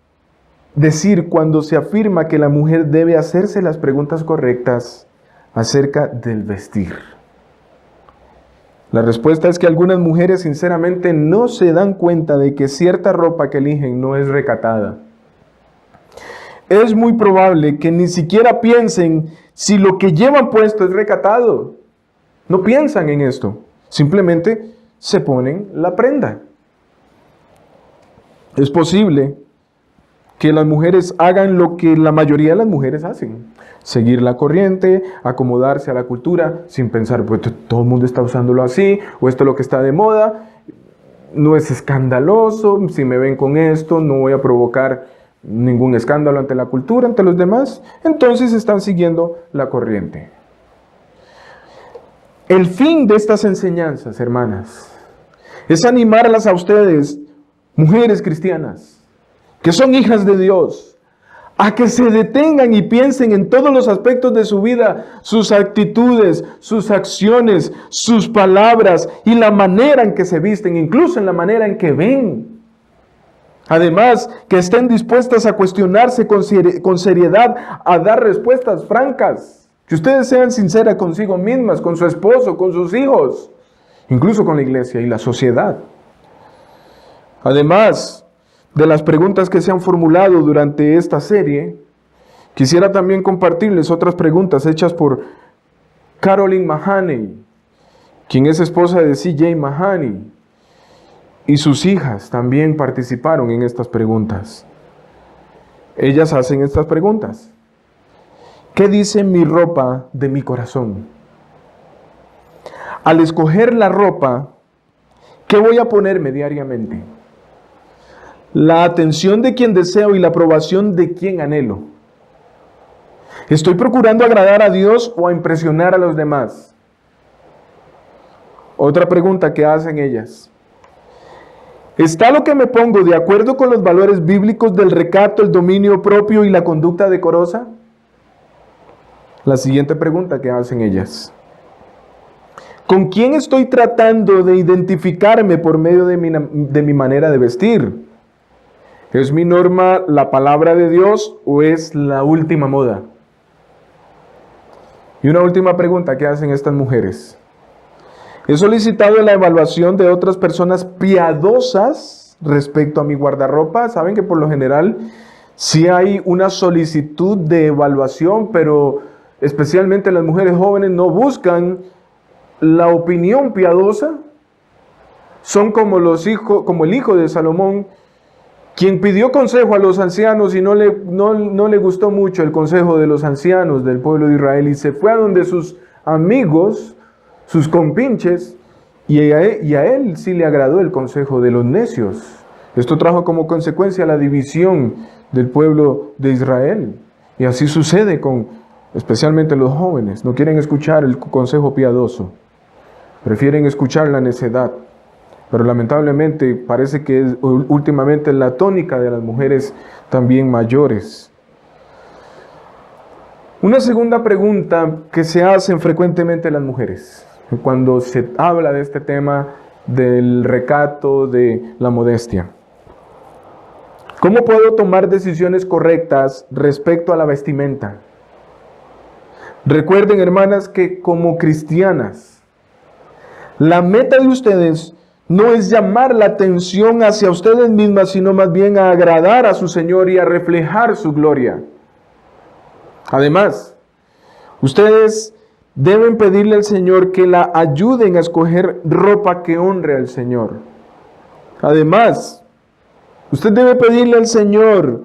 decir cuando se afirma que la mujer debe hacerse las preguntas correctas acerca del vestir? La respuesta es que algunas mujeres sinceramente no se dan cuenta de que cierta ropa que eligen no es recatada. Es muy probable que ni siquiera piensen si lo que llevan puesto es recatado. No piensan en esto. Simplemente se ponen la prenda. Es posible que las mujeres hagan lo que la mayoría de las mujeres hacen. Seguir la corriente, acomodarse a la cultura, sin pensar, pues todo el mundo está usándolo así, o esto es lo que está de moda. No es escandaloso, si me ven con esto, no voy a provocar ningún escándalo ante la cultura, ante los demás. Entonces están siguiendo la corriente. El fin de estas enseñanzas, hermanas, es animarlas a ustedes, mujeres cristianas, que son hijas de Dios, a que se detengan y piensen en todos los aspectos de su vida, sus actitudes, sus acciones, sus palabras y la manera en que se visten, incluso en la manera en que ven. Además, que estén dispuestas a cuestionarse con seriedad, a dar respuestas francas. Que ustedes sean sinceras consigo mismas, con su esposo, con sus hijos, incluso con la iglesia y la sociedad. Además de las preguntas que se han formulado durante esta serie, quisiera también compartirles otras preguntas hechas por Caroline Mahoney, quien es esposa de C.J. Mahoney, y sus hijas también participaron en estas preguntas. Ellas hacen estas preguntas. ¿Qué dice mi ropa de mi corazón? Al escoger la ropa, ¿qué voy a ponerme diariamente? La atención de quien deseo y la aprobación de quien anhelo. ¿Estoy procurando agradar a Dios o a impresionar a los demás? Otra pregunta que hacen ellas. ¿Está lo que me pongo de acuerdo con los valores bíblicos del recato, el dominio propio y la conducta decorosa? La siguiente pregunta que hacen ellas. ¿Con quién estoy tratando de identificarme por medio de mi manera de vestir? ¿Es mi norma la palabra de Dios o es la última moda? Y una última pregunta que hacen estas mujeres. He solicitado la evaluación de otras personas piadosas respecto a mi guardarropa. Saben que por lo general sí hay una solicitud de evaluación, pero especialmente las mujeres jóvenes no buscan la opinión piadosa. Son como el hijo de Salomón, quien pidió consejo a los ancianos y no le gustó mucho el consejo de los ancianos del pueblo de Israel y se fue a donde sus amigos, sus compinches, y a él sí le agradó el consejo de los necios. Esto trajo como consecuencia la división del pueblo de Israel. Y así sucede con especialmente los jóvenes. No quieren escuchar el consejo piadoso. Prefieren escuchar la necedad. Pero lamentablemente parece que es últimamente la tónica de las mujeres también mayores. Una segunda pregunta que se hacen frecuentemente las mujeres cuando se habla de este tema del recato, de la modestia. ¿Cómo puedo tomar decisiones correctas respecto a la vestimenta? Recuerden, hermanas, que como cristianas, la meta de ustedes no es llamar la atención hacia ustedes mismas, sino más bien a agradar a su Señor y a reflejar su gloria. Además, ustedes deben pedirle al Señor que la ayuden a escoger ropa que honre al Señor. Además, usted debe pedirle al Señor,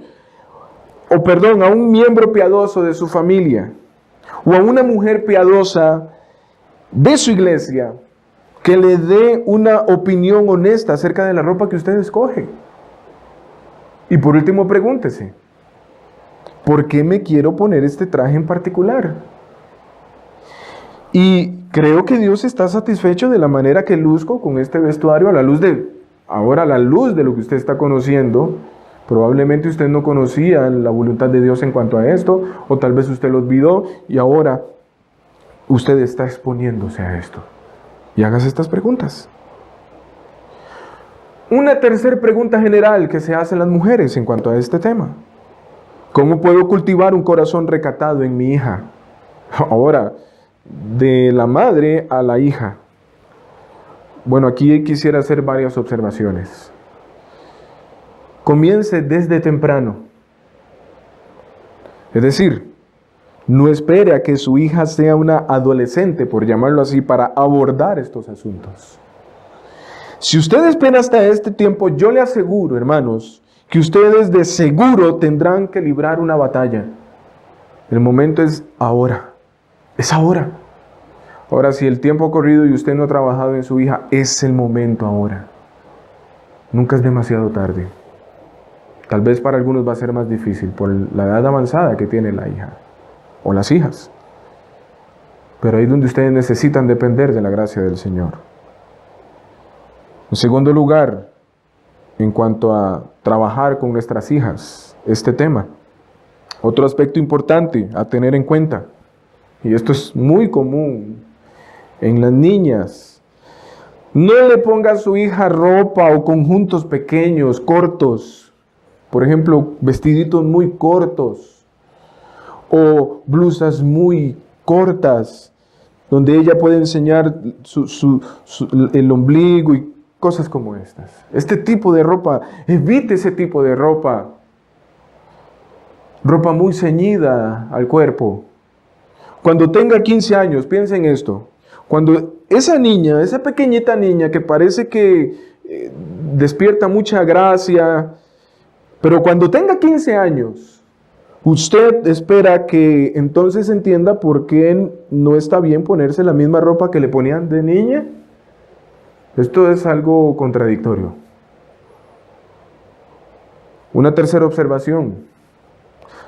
a un miembro piadoso de su familia, o a una mujer piadosa de su iglesia, que le dé una opinión honesta acerca de la ropa que usted escoge. Y por último, pregúntese, ¿por qué me quiero poner este traje en particular? Y creo que Dios está satisfecho de la manera que luzco con este vestuario, a la luz de lo que usted está conociendo. Probablemente usted no conocía la voluntad de Dios en cuanto a esto, o tal vez usted lo olvidó y ahora usted está exponiéndose a esto. Y hágase estas preguntas. Una tercera pregunta general que se hacen las mujeres en cuanto a este tema. ¿Cómo puedo cultivar un corazón recatado en mi hija? Ahora, de la madre a la hija. Bueno, aquí quisiera hacer varias observaciones. Comience desde temprano. Es decir, no espere a que su hija sea una adolescente, por llamarlo así, para abordar estos asuntos. Si usted espera hasta este tiempo, yo le aseguro, hermanos, que ustedes de seguro tendrán que librar una batalla. El momento es ahora. Es ahora. Ahora, si el tiempo ha corrido y usted no ha trabajado en su hija, es el momento ahora. Nunca es demasiado tarde. Tal vez para algunos va a ser más difícil por la edad avanzada que tiene la hija o las hijas. Pero ahí es donde ustedes necesitan depender de la gracia del Señor. En segundo lugar, en cuanto a trabajar con nuestras hijas, este tema. Otro aspecto importante a tener en cuenta, y esto es muy común en las niñas: no le ponga a su hija ropa o conjuntos pequeños, cortos. Por ejemplo, vestiditos muy cortos o blusas muy cortas, donde ella puede enseñar el ombligo y cosas como estas. Este tipo de ropa, evite ese tipo de ropa. Ropa muy ceñida al cuerpo. Cuando tenga 15 años, piensen en esto. Cuando esa niña, esa pequeñita niña que parece que despierta mucha gracia, pero cuando tenga 15 años, usted espera que entonces entienda por qué no está bien ponerse la misma ropa que le ponían de niña. Esto es algo contradictorio. Una tercera observación: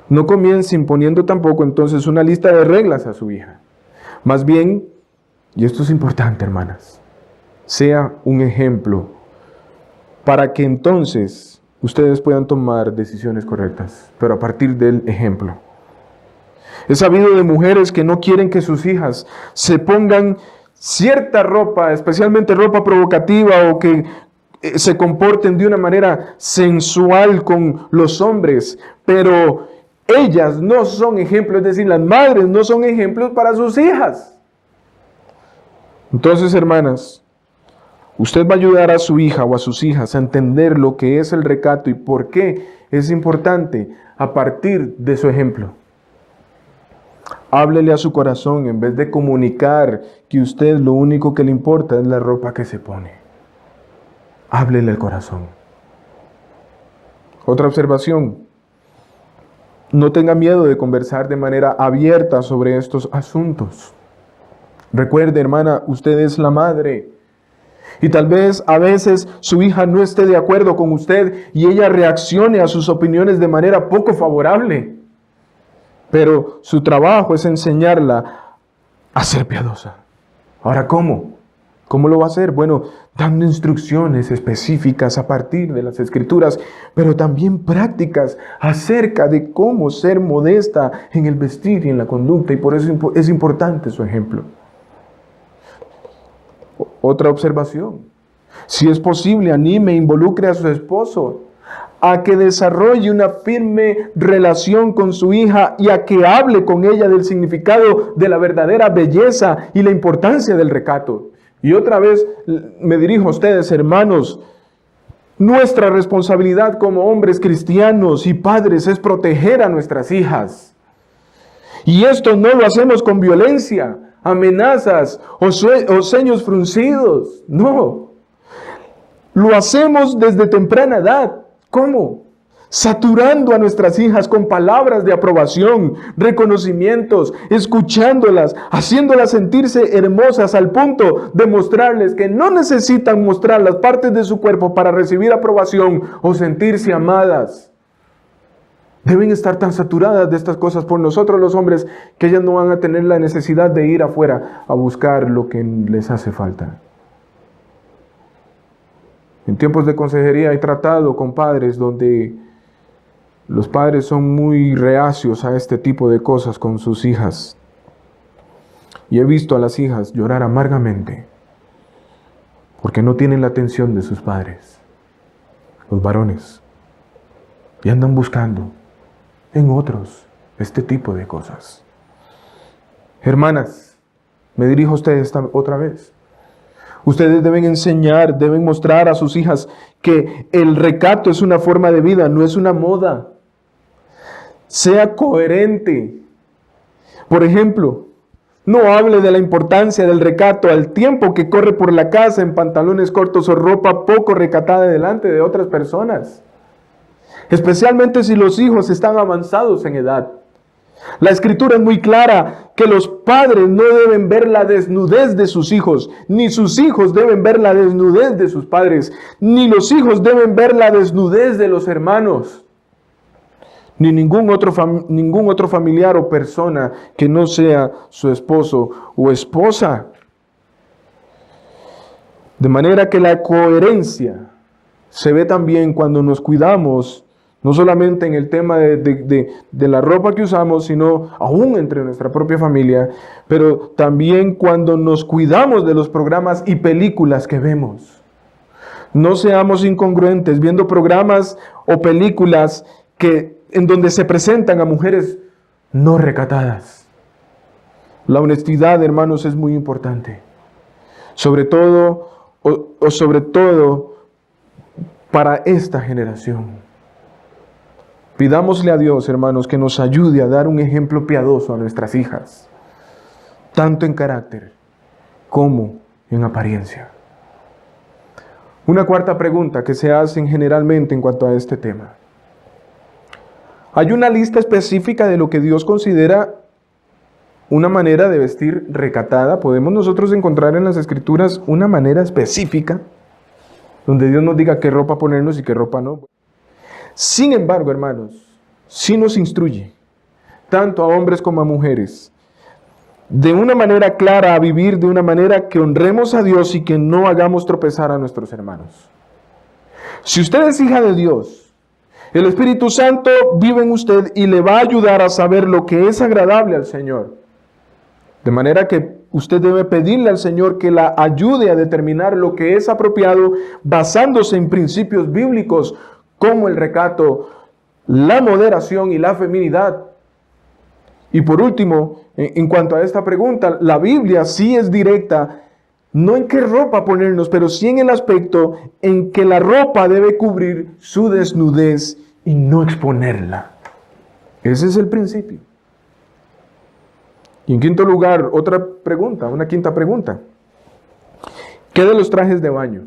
no comience imponiendo tampoco entonces una lista de reglas a su hija. Más bien, y esto es importante, hermanas, sea un ejemplo para que entonces ustedes puedan tomar decisiones correctas, pero a partir del ejemplo. He sabido de mujeres que no quieren que sus hijas se pongan cierta ropa, especialmente ropa provocativa, o que se comporten de una manera sensual con los hombres, pero ellas no son ejemplos, es decir, las madres no son ejemplos para sus hijas. Entonces, hermanas, usted va a ayudar a su hija o a sus hijas a entender lo que es el recato y por qué es importante a partir de su ejemplo. Háblele a su corazón en vez de comunicar que usted lo único que le importa es la ropa que se pone. Háblele al corazón. Otra observación: no tenga miedo de conversar de manera abierta sobre estos asuntos. Recuerde, hermana, usted es la madre. Y tal vez a veces su hija no esté de acuerdo con usted y ella reaccione a sus opiniones de manera poco favorable. Pero su trabajo es enseñarla a ser piadosa. Ahora, ¿cómo? ¿Cómo lo va a hacer? Bueno, dando instrucciones específicas a partir de las Escrituras, pero también prácticas acerca de cómo ser modesta en el vestir y en la conducta, y por eso es importante su ejemplo. Otra observación: si es posible, anime e involucre a su esposo a que desarrolle una firme relación con su hija y a que hable con ella del significado de la verdadera belleza y la importancia del recato. Y otra vez me dirijo a ustedes, hermanos. Nuestra responsabilidad como hombres cristianos y padres es proteger a nuestras hijas. Y esto no lo hacemos con violencia, amenazas o ceños fruncidos. No. Lo hacemos desde temprana edad. ¿Cómo? Saturando a nuestras hijas con palabras de aprobación, reconocimientos, escuchándolas, haciéndolas sentirse hermosas al punto de mostrarles que no necesitan mostrar las partes de su cuerpo para recibir aprobación o sentirse amadas. Deben estar tan saturadas de estas cosas por nosotros los hombres que ellas no van a tener la necesidad de ir afuera a buscar lo que les hace falta. En tiempos de consejería he tratado con padres donde los padres son muy reacios a este tipo de cosas con sus hijas. Y he visto a las hijas llorar amargamente porque no tienen la atención de sus padres, los varones, y andan buscando en otros este tipo de cosas. Hermanas, me dirijo a ustedes otra vez. Ustedes deben enseñar, deben mostrar a sus hijas que el recato es una forma de vida, no es una moda. Sea coherente. Por ejemplo, no hable de la importancia del recato al tiempo que corre por la casa en pantalones cortos o ropa poco recatada delante de otras personas. Especialmente si los hijos están avanzados en edad. La Escritura es muy clara que los padres no deben ver la desnudez de sus hijos, ni sus hijos deben ver la desnudez de sus padres, ni los hijos deben ver la desnudez de los hermanos, ni ningún otro familiar o persona que no sea su esposo o esposa. De manera que la coherencia se ve también cuando nos cuidamos, no solamente en el tema de la ropa que usamos, sino aún entre nuestra propia familia, pero también cuando nos cuidamos de los programas y películas que vemos. No seamos incongruentes viendo programas o películas en donde se presentan a mujeres no recatadas. La honestidad, hermanos, es muy importante. Sobre todo para esta generación. Pidámosle a Dios, hermanos, que nos ayude a dar un ejemplo piadoso a nuestras hijas, tanto en carácter como en apariencia. Una cuarta pregunta que se hacen generalmente en cuanto a este tema. ¿Hay una lista específica de lo que Dios considera una manera de vestir recatada? ¿Podemos nosotros encontrar en las Escrituras una manera específica donde Dios nos diga qué ropa ponernos y qué ropa no? Sin embargo, hermanos, sí nos instruye, tanto a hombres como a mujeres, de una manera clara a vivir de una manera que honremos a Dios y que no hagamos tropezar a nuestros hermanos. Si usted es hija de Dios, el Espíritu Santo vive en usted y le va a ayudar a saber lo que es agradable al Señor. De manera que usted debe pedirle al Señor que la ayude a determinar lo que es apropiado basándose en principios bíblicos como el recato, la moderación y la feminidad. Y por último, en cuanto a esta pregunta, la Biblia sí es directa, no en qué ropa ponernos, pero sí en el aspecto en que la ropa debe cubrir su desnudez y no exponerla. Ese es el principio. Y en quinto lugar, una quinta pregunta. ¿Qué de los trajes de baño?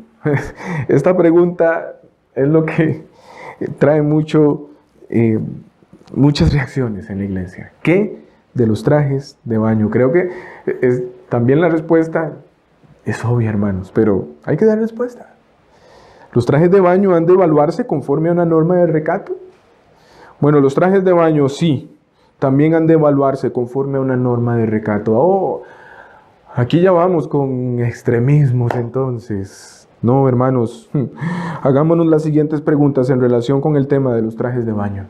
Esta pregunta es lo que trae muchas reacciones en la iglesia. ¿Qué de los trajes de baño? Creo que también la respuesta es obvia, hermanos, pero hay que dar respuesta. ¿Los trajes de baño han de evaluarse conforme a una norma de recato? Bueno, los trajes de baño sí, también han de evaluarse conforme a una norma de recato. Aquí ya vamos con extremismos entonces. No, hermanos, hagámonos las siguientes preguntas en relación con el tema de los trajes de baño.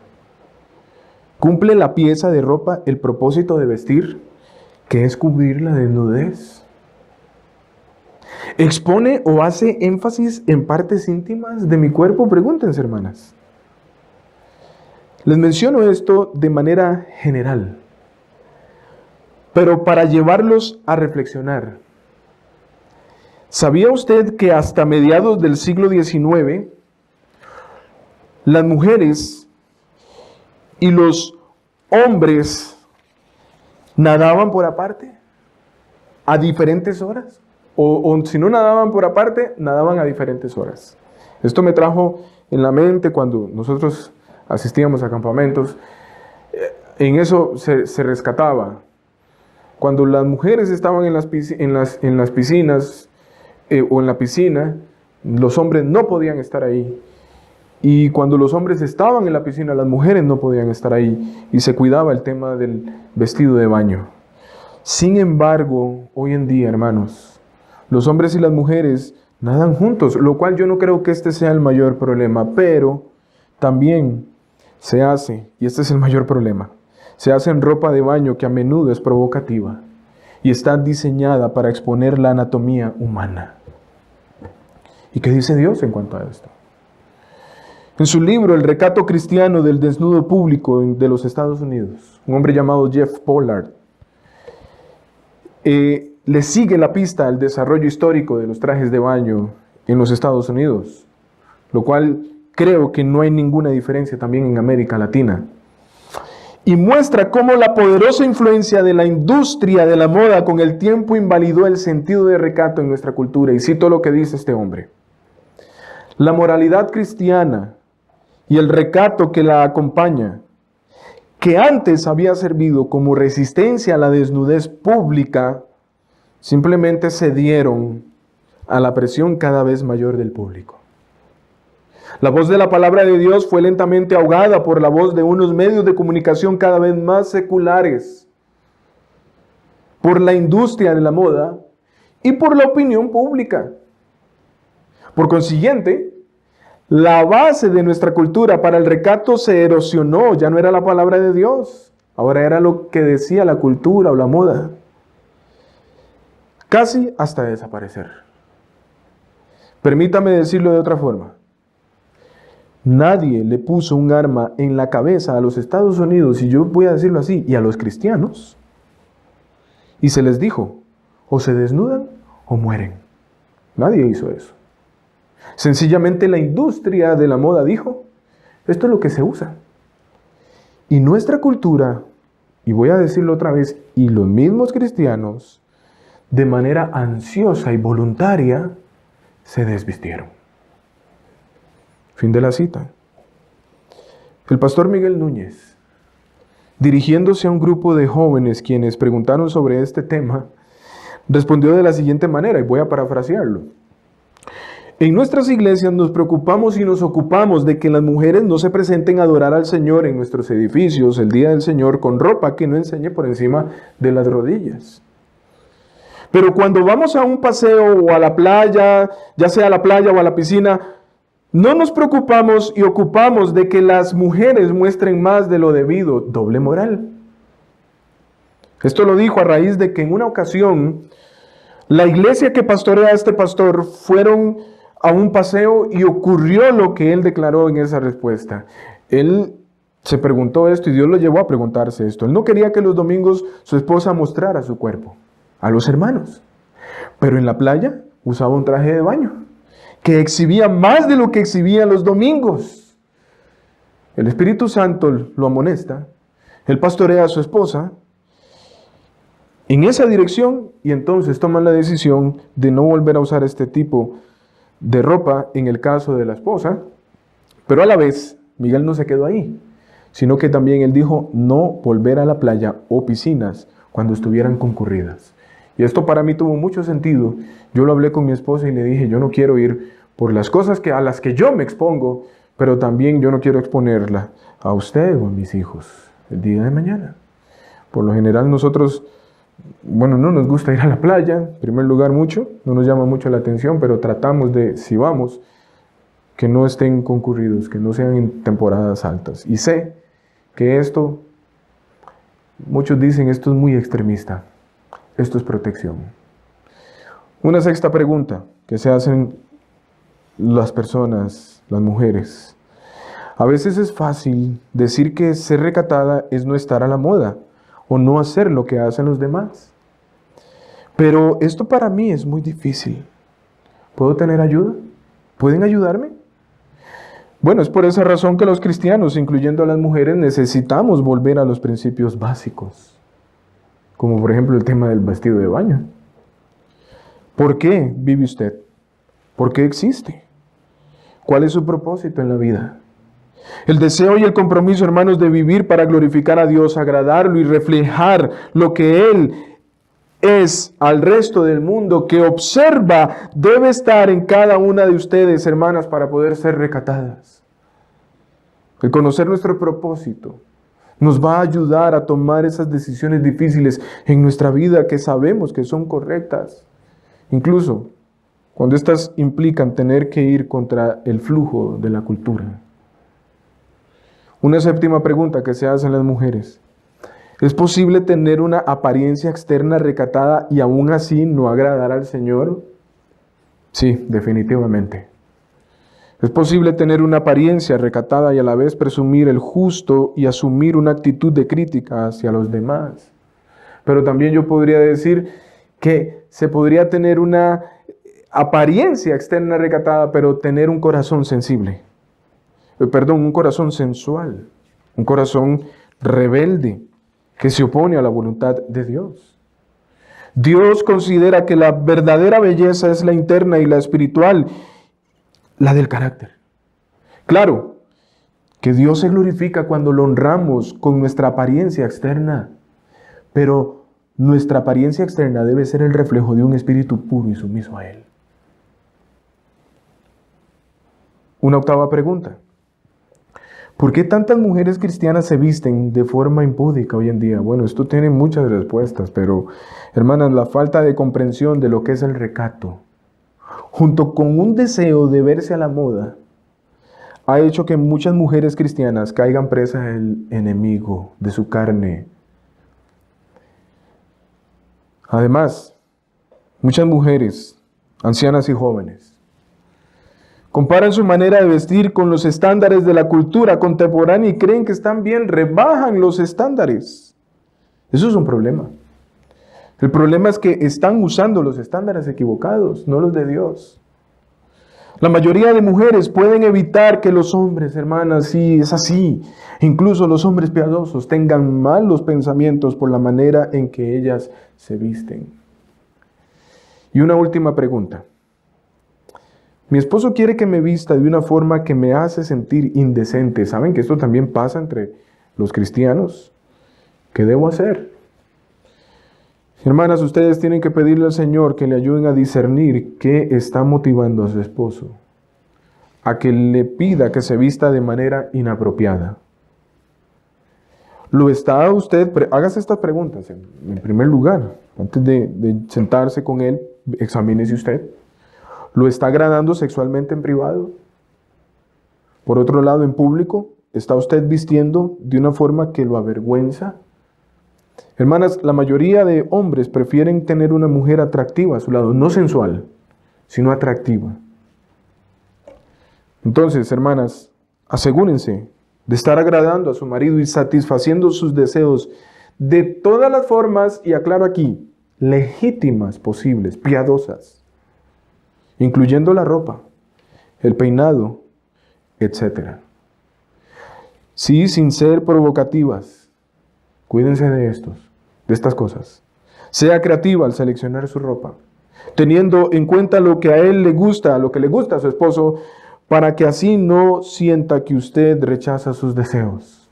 ¿Cumple la pieza de ropa el propósito de vestir, que es cubrir la desnudez? ¿Expone o hace énfasis en partes íntimas de mi cuerpo? Pregúntense, hermanas. Les menciono esto de manera general, pero para llevarlos a reflexionar. ¿Sabía usted que hasta mediados del siglo XIX, las mujeres y los hombres nadaban por aparte a diferentes horas? O si no nadaban por aparte, nadaban a diferentes horas. Esto me trajo en la mente cuando nosotros asistíamos a campamentos. En eso se rescataba. Cuando las mujeres estaban en las piscinas, o en la piscina, los hombres no podían estar ahí. Y cuando los hombres estaban en la piscina, las mujeres no podían estar ahí. Y se cuidaba el tema del vestido de baño. Sin embargo, hoy en día, hermanos, los hombres y las mujeres nadan juntos, lo cual yo no creo que este sea el mayor problema, pero también se hace, y este es el mayor problema, se hace en ropa de baño que a menudo es provocativa y está diseñada para exponer la anatomía humana. ¿Y qué dice Dios en cuanto a esto? En su libro El recato cristiano del desnudo público de los Estados Unidos, un hombre llamado Jeff Pollard le sigue la pista al desarrollo histórico de los trajes de baño en los Estados Unidos, lo cual creo que no hay ninguna diferencia también en América Latina. Y muestra cómo la poderosa influencia de la industria de la moda con el tiempo invalidó el sentido de recato en nuestra cultura. Y cito lo que dice este hombre: la moralidad cristiana y el recato que la acompaña, que antes había servido como resistencia a la desnudez pública, simplemente cedieron a la presión cada vez mayor del público. La voz de la palabra de Dios fue lentamente ahogada por la voz de unos medios de comunicación cada vez más seculares, por la industria de la moda y por la opinión pública. Por consiguiente, la base de nuestra cultura para el recato se erosionó. Ya no era la palabra de Dios, ahora era lo que decía la cultura o la moda, casi hasta desaparecer. Permítame decirlo de otra forma. Nadie le puso un arma en la cabeza a los Estados Unidos, y yo voy a decirlo así, y a los cristianos, y se les dijo: o se desnudan o mueren. Nadie hizo eso. Sencillamente la industria de la moda dijo: esto es lo que se usa. Y nuestra cultura, y voy a decirlo otra vez, y los mismos cristianos, de manera ansiosa y voluntaria, se desvistieron. Fin de la cita. El pastor Miguel Núñez, dirigiéndose a un grupo de jóvenes quienes preguntaron sobre este tema, respondió de la siguiente manera, y voy a parafrasearlo: en nuestras iglesias nos preocupamos y nos ocupamos de que las mujeres no se presenten a adorar al Señor en nuestros edificios el día del Señor con ropa que no enseñe por encima de las rodillas. Pero cuando vamos a un paseo o a la playa, ya sea a la playa o a la piscina, no nos preocupamos y ocupamos de que las mujeres muestren más de lo debido. Doble moral. Esto lo dijo a raíz de que en una ocasión la iglesia que pastorea a este pastor fueron a un paseo y ocurrió lo que él declaró en esa respuesta. Él se preguntó esto y Dios lo llevó a preguntarse esto. Él no quería que los domingos su esposa mostrara su cuerpo a los hermanos, pero en la playa usaba un traje de baño que exhibía más de lo que exhibía los domingos. El Espíritu Santo lo amonesta, él pastorea a su esposa en esa dirección, y entonces toman la decisión de no volver a usar este tipo de ropa en el caso de la esposa. Pero a la vez, Miguel no se quedó ahí, sino que también él dijo no volver a la playa o piscinas cuando estuvieran concurridas. Y esto para mí tuvo mucho sentido. Yo lo hablé con mi esposa y le dije: yo no quiero ir por las cosas a las que yo me expongo, pero también yo no quiero exponerla a usted o a mis hijos el día de mañana. Por lo general nosotros, no nos gusta ir a la playa, en primer lugar mucho, no nos llama mucho la atención, pero tratamos de, si vamos, que no estén concurridos, que no sean en temporadas altas. Y sé que esto, muchos dicen, esto es muy extremista. Esto es protección. Una sexta pregunta que se hacen las personas, las mujeres. A veces es fácil decir que ser recatada es no estar a la moda o no hacer lo que hacen los demás. Pero esto para mí es muy difícil. ¿Puedo tener ayuda? ¿Pueden ayudarme? Bueno, es por esa razón que los cristianos, incluyendo a las mujeres, necesitamos volver a los principios básicos, como por ejemplo el tema del vestido de baño. ¿Por qué vive usted? ¿Por qué existe? ¿Cuál es su propósito en la vida? El deseo y el compromiso, hermanos, de vivir para glorificar a Dios, agradarlo y reflejar lo que Él es al resto del mundo que observa, debe estar en cada una de ustedes, hermanas, para poder ser recatadas. El conocer nuestro propósito nos va a ayudar a tomar esas decisiones difíciles en nuestra vida que sabemos que son correctas, incluso cuando éstas implican tener que ir contra el flujo de la cultura. Una séptima pregunta que se hacen las mujeres: ¿es posible tener una apariencia externa recatada y aún así no agradar al Señor? Sí, definitivamente. Es posible tener una apariencia recatada y a la vez presumir el justo y asumir una actitud de crítica hacia los demás. Pero también yo podría decir que se podría tener una apariencia externa recatada, pero tener un corazón sensible. Un corazón sensual, un corazón rebelde que se opone a la voluntad de Dios. Dios considera que la verdadera belleza es la interna y la espiritual, la del carácter. Claro, que Dios se glorifica cuando lo honramos con nuestra apariencia externa, pero nuestra apariencia externa debe ser el reflejo de un espíritu puro y sumiso a Él. Una octava pregunta. ¿Por qué tantas mujeres cristianas se visten de forma impúdica hoy en día? Bueno, esto tiene muchas respuestas, pero hermanas, la falta de comprensión de lo que es el recato, junto con un deseo de verse a la moda, ha hecho que muchas mujeres cristianas caigan presas del enemigo, de su carne. Además, muchas mujeres, ancianas y jóvenes, comparan su manera de vestir con los estándares de la cultura contemporánea y creen que están bien, rebajan los estándares. Eso es un problema. El problema es que están usando los estándares equivocados, no los de Dios. La mayoría de mujeres pueden evitar que los hombres, hermanas, sí, es así, incluso los hombres piadosos, tengan malos pensamientos por la manera en que ellas se visten. Y una última pregunta. Mi esposo quiere que me vista de una forma que me hace sentir indecente. ¿Saben que esto también pasa entre los cristianos? ¿Qué debo hacer? Hermanas, ustedes tienen que pedirle al Señor que le ayuden a discernir qué está motivando a su esposo, a que le pida que se vista de manera inapropiada. ¿Lo está usted? Hágase estas preguntas en primer lugar. Antes de sentarse con él, examínese usted. ¿Lo está agradando sexualmente en privado? Por otro lado, en público, ¿está usted vistiendo de una forma que lo avergüenza? Hermanas, la mayoría de hombres prefieren tener una mujer atractiva a su lado, no sensual, sino atractiva. Entonces, hermanas, asegúrense de estar agradando a su marido y satisfaciendo sus deseos de todas las formas, y aclaro aquí, legítimas posibles, piadosas, incluyendo la ropa, el peinado, etc. Sí, sin ser provocativas. Cuídense de estas cosas. Sea creativa al seleccionar su ropa, teniendo en cuenta lo que a él le gusta, lo que le gusta a su esposo, para que así no sienta que usted rechaza sus deseos.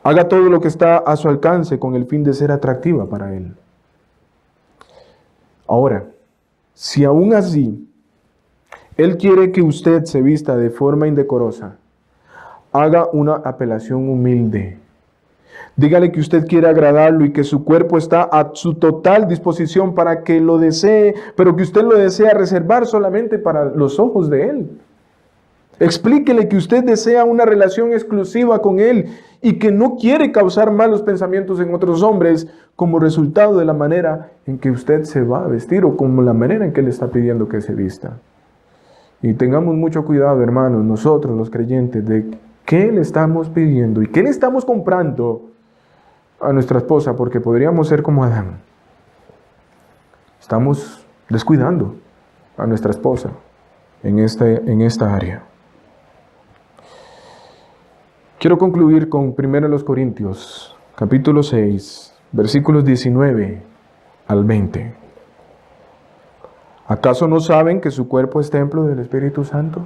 Haga todo lo que está a su alcance con el fin de ser atractiva para él. Ahora, si aún así él quiere que usted se vista de forma indecorosa, haga una apelación humilde. Dígale que usted quiere agradarlo y que su cuerpo está a su total disposición para que lo desee, pero que usted lo desea reservar solamente para los ojos de él. Explíquele que usted desea una relación exclusiva con él y que no quiere causar malos pensamientos en otros hombres como resultado de la manera en que usted se va a vestir o como la manera en que él está pidiendo que se vista. Y tengamos mucho cuidado, hermanos, nosotros los creyentes, de qué le estamos pidiendo y qué le estamos comprando a nuestra esposa, porque podríamos ser como Adán. Estamos descuidando a nuestra esposa en esta área. Quiero concluir con 1 Corintios, capítulo 6, versículos 19 al 20. ¿Acaso no saben que su cuerpo es templo del Espíritu Santo,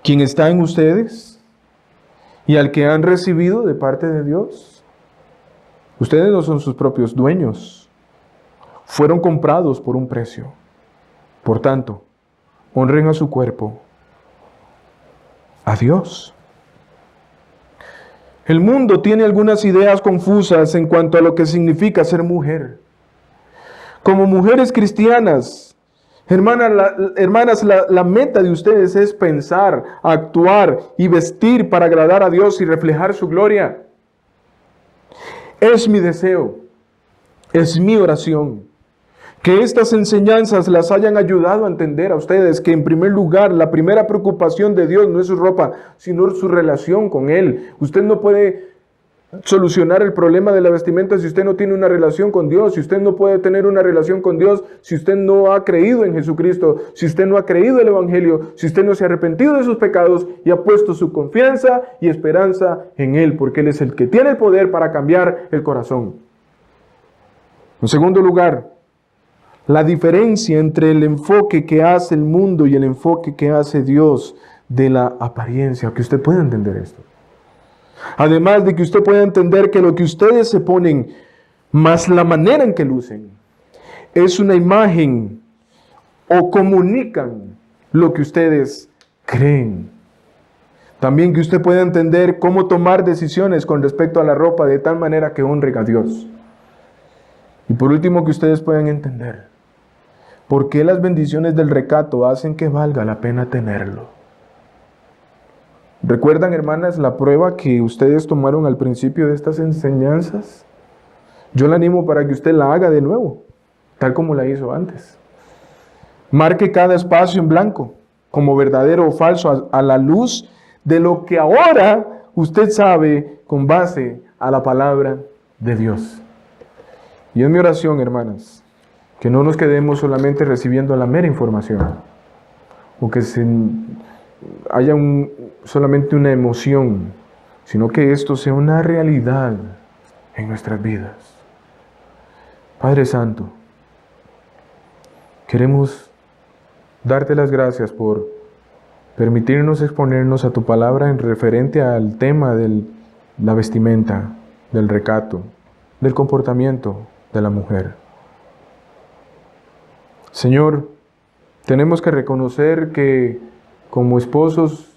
quien está en ustedes y al que han recibido de parte de Dios? Ustedes no son sus propios dueños, fueron comprados por un precio. Por tanto, honren a su cuerpo, a Dios. El mundo tiene algunas ideas confusas en cuanto a lo que significa ser mujer. Como mujeres cristianas, hermanas, la meta de ustedes es pensar, actuar y vestir para agradar a Dios y reflejar su gloria. Es mi deseo, es mi oración, que estas enseñanzas las hayan ayudado a entender a ustedes que en primer lugar la primera preocupación de Dios no es su ropa, sino su relación con Él. Usted no puede solucionar el problema de la vestimenta si usted no tiene una relación con Dios, si usted no puede tener una relación con Dios, si usted no ha creído en Jesucristo, si usted no ha creído el Evangelio, si usted no se ha arrepentido de sus pecados y ha puesto su confianza y esperanza en Él, porque Él es el que tiene el poder para cambiar el corazón. En segundo lugar, la diferencia entre el enfoque que hace el mundo y el enfoque que hace Dios de la apariencia, que usted pueda entender esto. Además de que usted pueda entender que lo que ustedes se ponen, más la manera en que lucen, es una imagen o comunican lo que ustedes creen. También que usted pueda entender cómo tomar decisiones con respecto a la ropa de tal manera que honren a Dios. Y por último, que ustedes puedan entender por qué las bendiciones del recato hacen que valga la pena tenerlo. ¿Recuerdan, hermanas, la prueba que ustedes tomaron al principio de estas enseñanzas? Yo la animo para que usted la haga de nuevo, tal como la hizo antes. Marque cada espacio en blanco, como verdadero o falso, a la luz de lo que ahora usted sabe con base a la palabra de Dios. Y es mi oración, hermanas, que no nos quedemos solamente recibiendo la mera información, o que haya solamente una emoción, sino que esto sea una realidad en nuestras vidas. Padre Santo, queremos darte las gracias por permitirnos exponernos a tu palabra en referente al tema de la vestimenta, del recato, del comportamiento de la mujer. Señor, tenemos que reconocer que como esposos,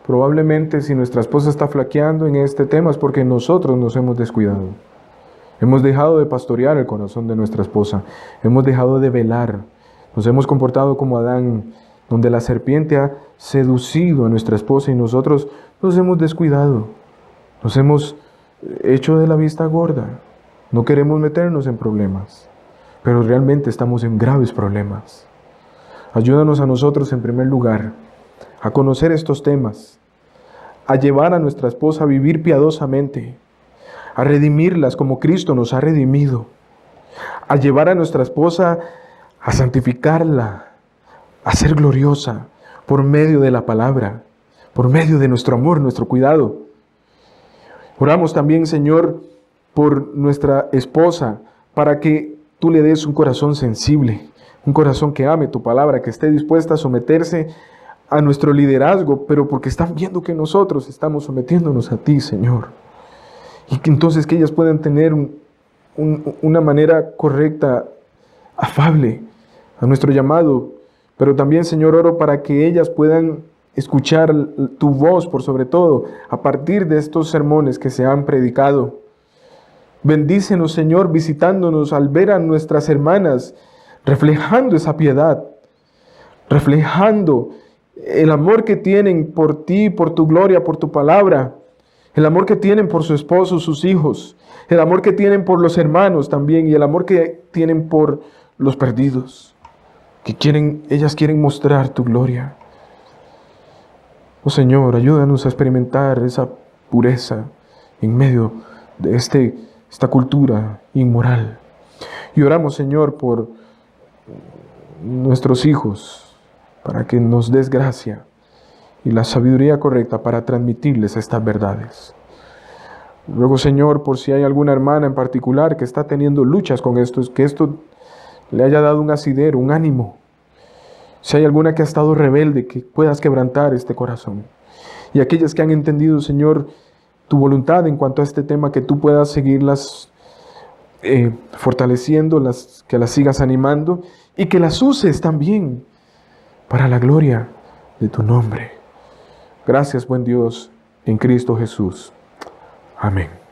probablemente si nuestra esposa está flaqueando en este tema es porque nosotros nos hemos descuidado. Hemos dejado de pastorear el corazón de nuestra esposa. Hemos dejado de velar. Nos hemos comportado como Adán, donde la serpiente ha seducido a nuestra esposa y nosotros nos hemos descuidado. Nos hemos hecho de la vista gorda. No queremos meternos en problemas, pero realmente estamos en graves problemas. Ayúdanos a nosotros en primer lugar a conocer estos temas, a llevar a nuestra esposa a vivir piadosamente, a redimirlas como Cristo nos ha redimido, a llevar a nuestra esposa a santificarla, a ser gloriosa por medio de la palabra, por medio de nuestro amor, nuestro cuidado. Oramos también, Señor, por nuestra esposa, para que tú le des un corazón sensible, un corazón que ame tu palabra, que esté dispuesta a someterse a nuestro liderazgo, pero porque están viendo que nosotros estamos sometiéndonos a ti, Señor. Y que entonces que ellas puedan tener una manera correcta, afable, a nuestro llamado. Pero también, Señor, oro para que ellas puedan escuchar tu voz, por sobre todo, a partir de estos sermones que se han predicado. Bendícenos, Señor, visitándonos al ver a nuestras hermanas, reflejando esa piedad, reflejando el amor que tienen por ti, por tu gloria, por tu palabra, el amor que tienen por su esposo, sus hijos, el amor que tienen por los hermanos también y el amor que tienen por los perdidos, ellas quieren mostrar tu gloria. Oh Señor, ayúdanos a experimentar esa pureza en medio de esta cultura inmoral. Y oramos, Señor, por nuestros hijos, para que nos des gracia y la sabiduría correcta para transmitirles estas verdades. Ruego, Señor, por si hay alguna hermana en particular que está teniendo luchas con esto, que esto le haya dado un asidero, un ánimo. Si hay alguna que ha estado rebelde, que puedas quebrantar este corazón. Y aquellas que han entendido, Señor, tu voluntad en cuanto a este tema, que tú puedas seguirlas fortaleciendo, que las sigas animando y que las uses también para la gloria de tu nombre. Gracias, buen Dios, en Cristo Jesús. Amén.